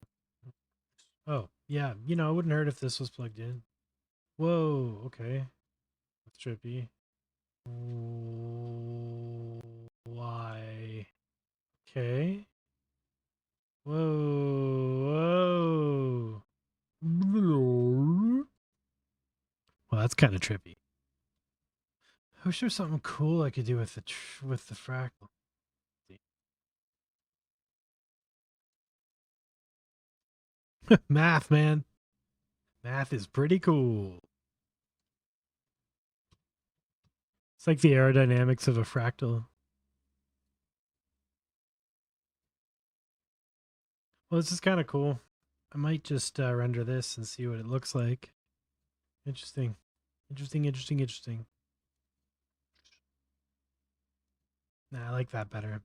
A: Oh, yeah. You know, it wouldn't hurt if this was plugged in. Whoa, okay. That's trippy. Why? Okay. Whoa, whoa. that's kind of trippy. I wish there was something cool I could do with the fractal. Math, man. Math is pretty cool. It's like the aerodynamics of a fractal. Well, this is kind of cool. I might just render this and see what it looks like. Interesting. Interesting. Nah, I like that better.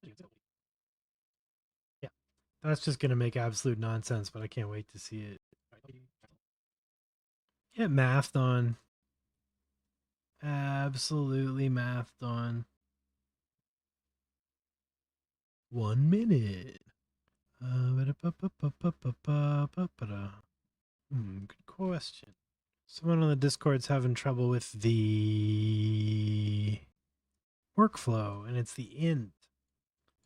A: Yeah. That's just going to make absolute nonsense, but I can't wait to see it. Get mathed on. Absolutely mathed on. 1 minute. Good question. Someone on the Discord's having trouble with the workflow, and it's the int.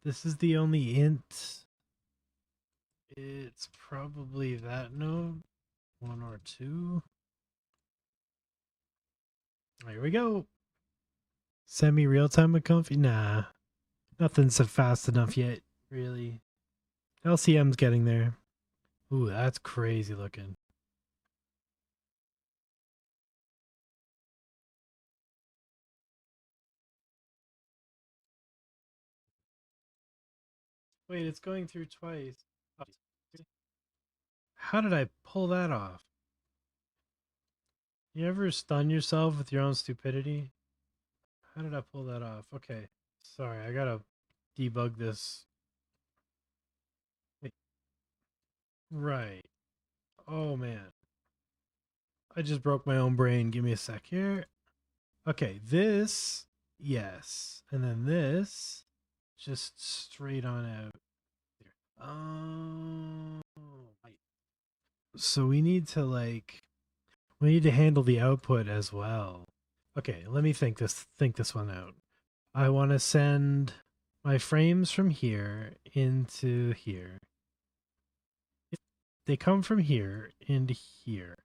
A: This is the only int. It's probably that node. 1 or 2. Here we go. Semi real time with Comfy? Nah. Nothing's fast enough yet, really. LCM's getting there. Ooh, that's crazy looking. Wait, it's going through twice. How did I pull that off? You ever stun yourself with your own stupidity? How did I pull that off? Okay. Sorry, I gotta debug this. Wait. Right. Oh man. I just broke my own brain. Give me a sec here. Okay, this, yes. And then this, just straight on out. Oh. So we need to handle the output as well. Okay, let me think this one out. I want to send my frames from here into here. They come from here into here.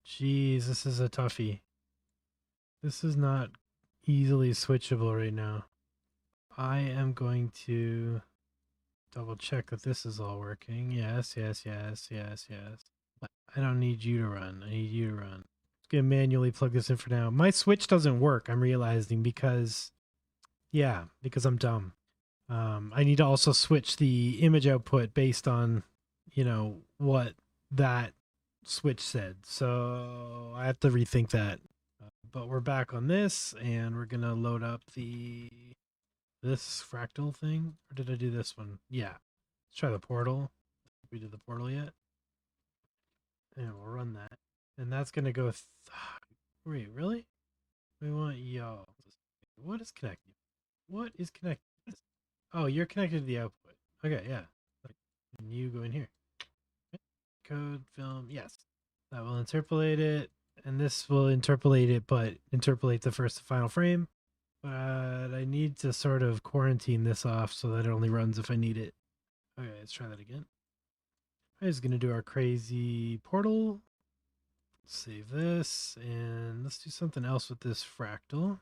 A: Jeez, this is a toughie. This is not easily switchable right now. I am going to double check that this is all working. Yes. I don't need you to run. I need you to run. Just gonna manually plug this in for now. My switch doesn't work, I'm realizing, because I'm dumb. I need to also switch the image output based on, what that switch said. So I have to rethink that. But we're back on this, and we're gonna load up this fractal thing. Or did I do this one? Yeah. Let's try the portal. We did the portal yet? And we'll run that. And that's gonna go. Wait, really? We want y'all. What is connecting? What is connected? Oh, you're connected to the output. Okay, yeah. And you go in here. Code film. Yes. That will interpolate it. And this will interpolate it, but interpolate the first and final frame. But I need to sort of quarantine this off so that it only runs if I need it. Okay, let's try that again. I'm just going to do our crazy portal. Save this. And let's do something else with this fractal.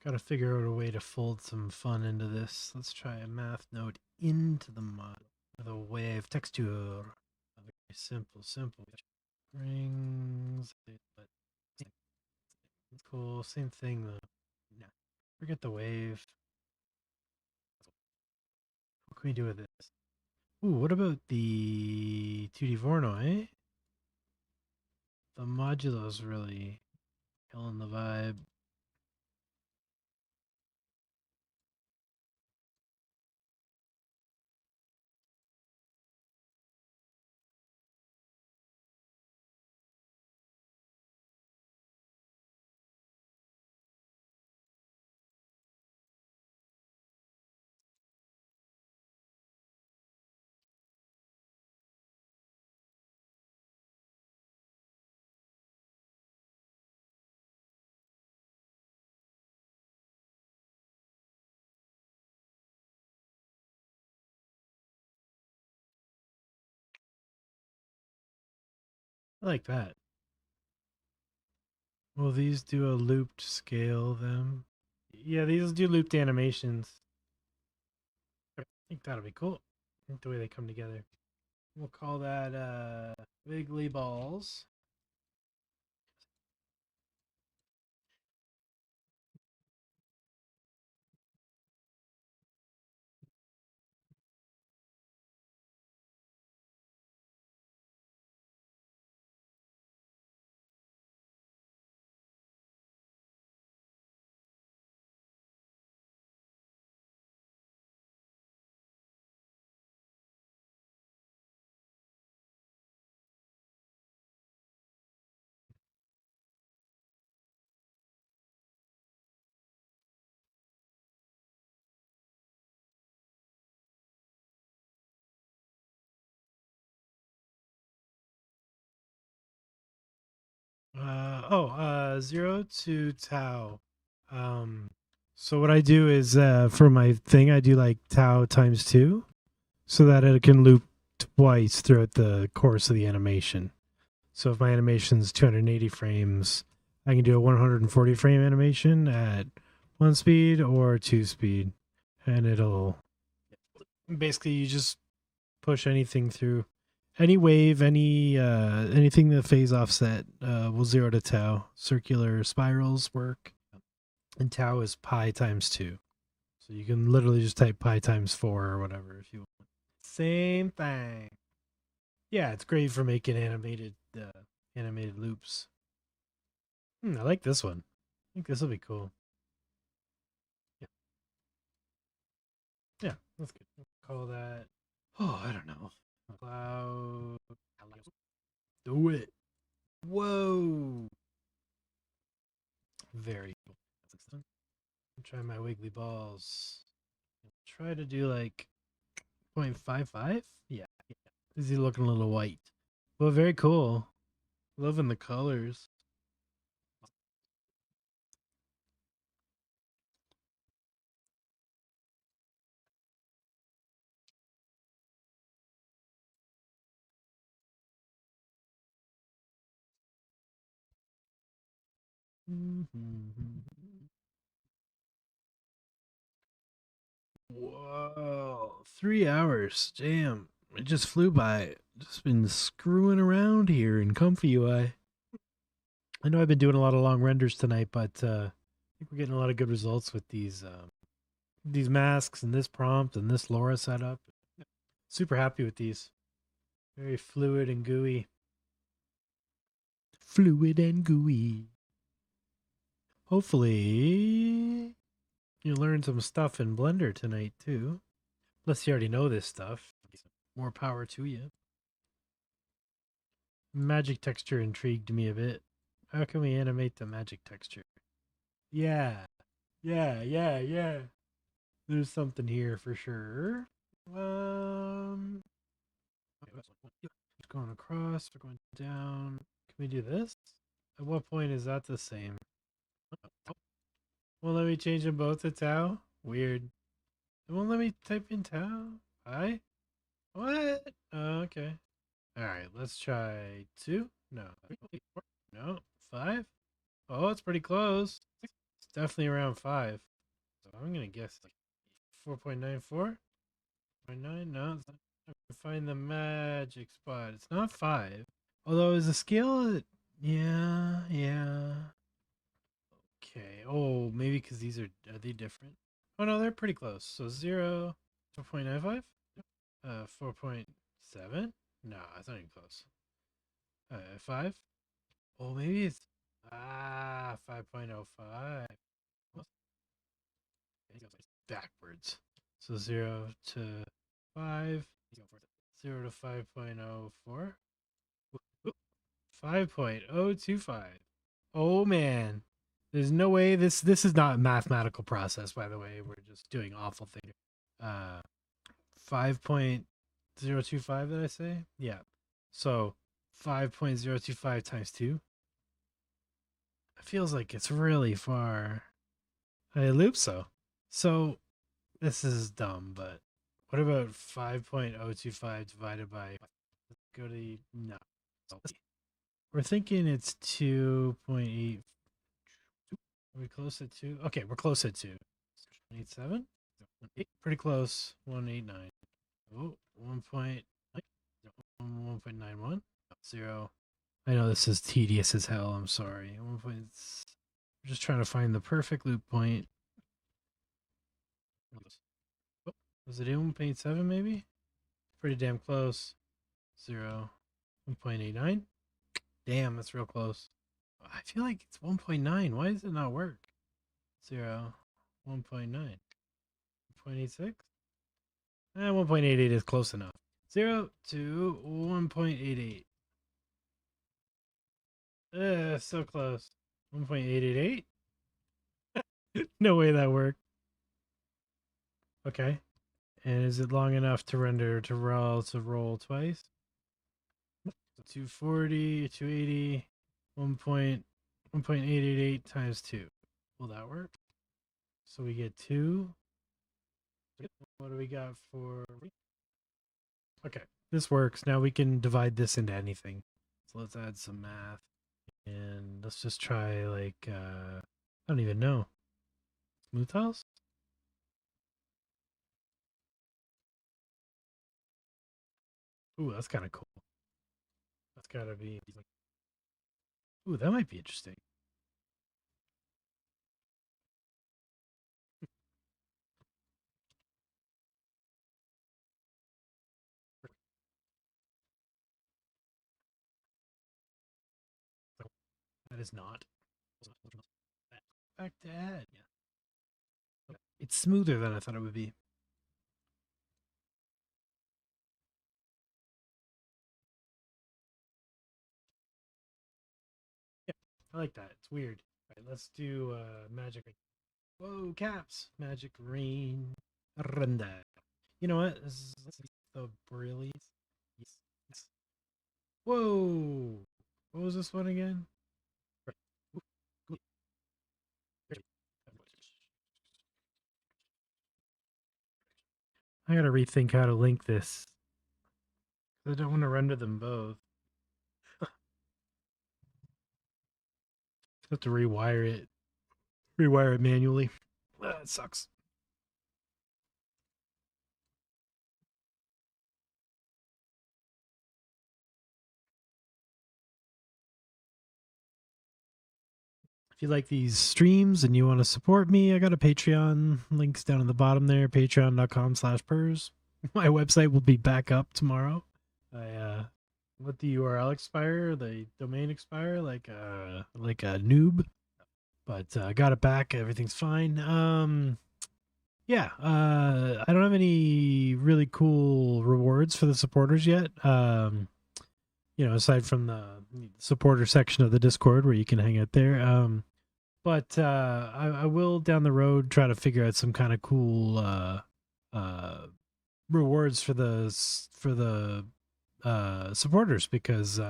A: Got to figure out a way to fold some fun into this. Let's try a math node into the model with a wave texture. Very simple. Rings. Cool. Same thing though. Nah, forget the wave. What can we do with this? Ooh, what about the 2D Voronoi? The modulo's really killing the vibe. I like that. Will these do a looped scale them? Yeah, these do looped animations. I think that'll be cool. I think the way they come together. We'll call that Wiggly Balls. Zero to tau. Um, so what I do is for my thing, I do like tau times 2 so that it can loop twice throughout the course of the animation. So if my animation's 280 frames, I can do a 140 frame animation at 1 speed or 2 speed. And it'll basically, you just push anything through. Any wave, anything that phase offset will 0 to tau. Circular spirals work. And tau is pi times 2. So you can literally just type pi times 4 or whatever if you want. Same thing. Yeah, it's great for making animated loops. I like this one. I think this will be cool. Yeah. Yeah, that's good. We'll call that. Oh, I don't know. Cloud. Do it. Whoa. Very cool. Try my wiggly balls. Try to do like 0.55. Yeah. Is he looking a little white? Well, very cool. Loving the colors. Whoa, 3 hours. Damn, it just flew by. Just been screwing around here in ComfyUI. I know I've been doing a lot of long renders tonight, but I think we're getting a lot of good results with these masks and this prompt and this LoRa setup. Super happy with these. Very fluid and gooey. Fluid and gooey. Hopefully, you learn some stuff in Blender tonight too. Unless you already know this stuff. More power to you. Magic texture intrigued me a bit. How can we animate the magic texture? Yeah. Yeah. There's something here for sure. Just going across, we're going down. Can we do this? At what point is that the same? Well, let me change them both to tau. Weird. It won't let me type in tau. Hi? What? Okay. All right, let's try 2. No. No. 5. Oh, it's pretty close. It's definitely around 5. So I'm gonna guess like 4.94. 0.9. No, it's not. Find the magic spot. It's not 5. Although is the scale? Yeah. Okay. Oh, maybe because these are they different? Oh no, they're pretty close. So 0, 4.95, 4.7. No, it's not even close. 5. Oh, maybe it's 5.05. Backwards. So 0 to 5. 0 to 5.04. 5.025. Oh man. There's no way this is not a mathematical process, by the way. We're just doing awful things. 5.025, did I say? Yeah. So 5.025 times 2. It feels like it's really far. I loop So this is dumb, but what about 5.025 divided by, let's go to, no. We're thinking it's 2.8. Are we close at 2? Okay, we're close at 2. 187? Pretty close. 189. Oh, 1.9. 1.91. 0. I know this is tedious as hell. I'm sorry. 1. I'm just trying to find the perfect loop point. Oh, was it 1.7 maybe? Pretty damn close. 0. 1.89. Damn, that's real close. I feel like it's 1.9. Why does it not work? 0. 1.9. 1.86? 1.88 is close enough. 0 to 1.88. So close. 1.888? No way that worked. Okay. And is it long enough to render to roll twice? 240, 280, 1.888 times 2. Will that work? So we get 2. What do we got for... Okay, this works. Now we can divide this into anything. So let's add some math. And let's just try like, I don't even know. Smooth tiles? Ooh, that's kind of cool. That's gotta be... Ooh, that might be interesting. That is not. Back to add. Yeah. It's smoother than I thought it would be. Yeah, I like that. It's weird. All right, let's do magic. Whoa, caps. Magic rain. Render. You know what? Let's see the brilliance. Yes. Whoa. What was this one again? I gotta rethink how to link this. I don't want to render them both. I have to rewire it. Rewire it manually. That sucks. If you like these streams and you want to support me, I got a Patreon. Links down at the bottom there. Patreon.com/Purz. My website will be back up tomorrow. I let the URL expire, the domain expire, like a noob. But I got it back. Everything's fine. Yeah. I don't have any really cool rewards for the supporters yet. Aside from the supporter section of the Discord where you can hang out there. But I will down the road try to figure out some kind of cool rewards for the supporters because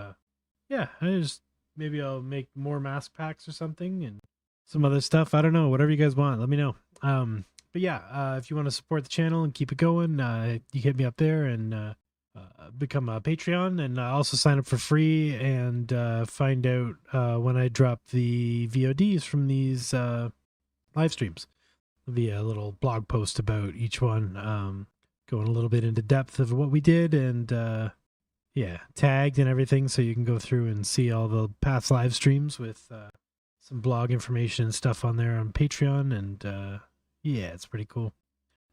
A: maybe I'll make more mask packs or something and some other stuff. I don't know, whatever you guys want, let me know. But yeah, if you want to support the channel and keep it going, you hit me up there and become a Patreon, and also sign up for free and find out when I drop the VODs from these live streams. There'll be a little blog post about each one, going a little bit into depth of what we did and tagged and everything, so you can go through and see all the past live streams with some blog information and stuff on there on Patreon, and it's pretty cool.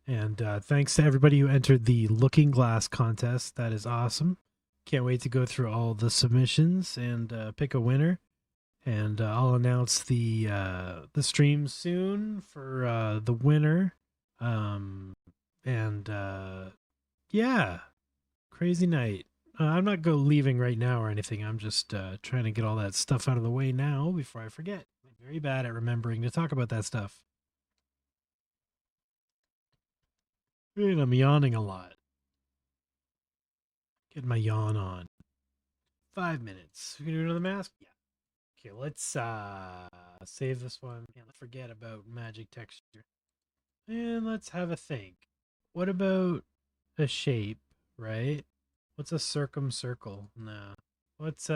A: And thanks to everybody who entered the Looking Glass contest. That is awesome. Can't wait to go through all the submissions and pick a winner. And I'll announce the stream soon for the winner. Crazy night. I'm not leaving right now or anything. I'm just trying to get all that stuff out of the way now before I forget. I'm very bad at remembering to talk about that stuff. And I'm yawning a lot. Get my yawn on. 5 minutes. We can do another mask? Yeah. Okay, let's save this one. Can't forget about magic texture. And let's have a think. What about a shape, right? What's a circumcircle? No. What's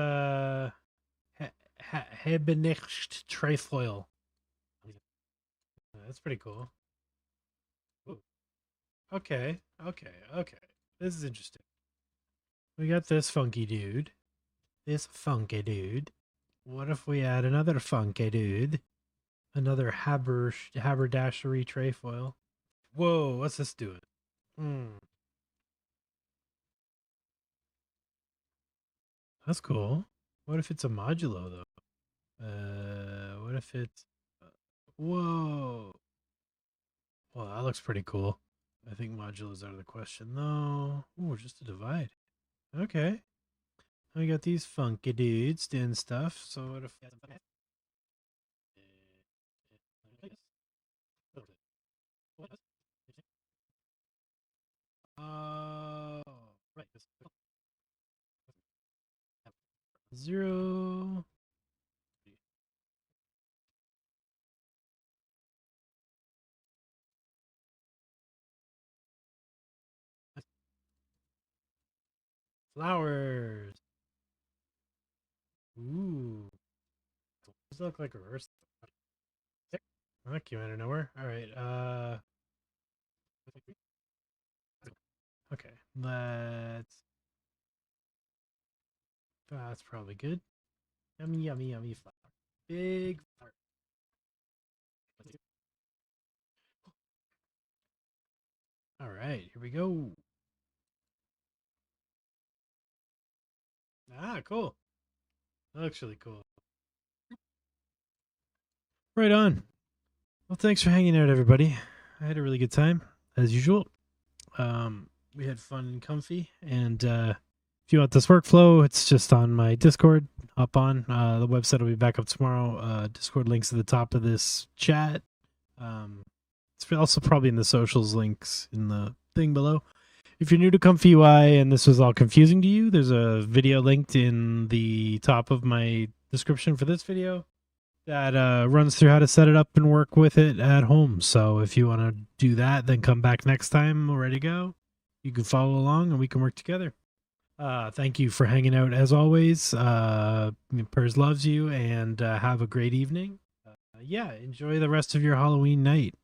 A: Hebenicht trefoil. That's pretty cool. Ooh. Okay. This is interesting. We got this funky dude. What if we add another funky dude? Another haberdashery trefoil. Whoa, what's this doing? That's cool. What if it's a modulo though? What if it's whoa. Well, that looks pretty cool. I think modulos out of the question though. Ooh, just a divide. Okay. We got these funky dudes doing stuff. So what if right. 0. Flowers. Ooh. Does look like reverse? That came out of nowhere. All right. Okay. That's probably good. Yummy flower. Big flower. All right, here we go. Ah, cool. That looks really cool. Right on. Well, thanks for hanging out, everybody. I had a really good time, as usual. We had fun and comfy. And if you want this workflow, it's just on my Discord. Hop on. The website will be back up tomorrow. Discord links at the top of this chat. It's also probably in the socials links in the thing below. If you're new to ComfyUI and this was all confusing to you, there's a video linked in the top of my description for this video that runs through how to set it up and work with it at home. So if you want to do that, then come back next time. We're ready to go. You can follow along and we can work together. Thank you for hanging out as always. Purz loves you and have a great evening. Yeah, enjoy the rest of your Halloween night.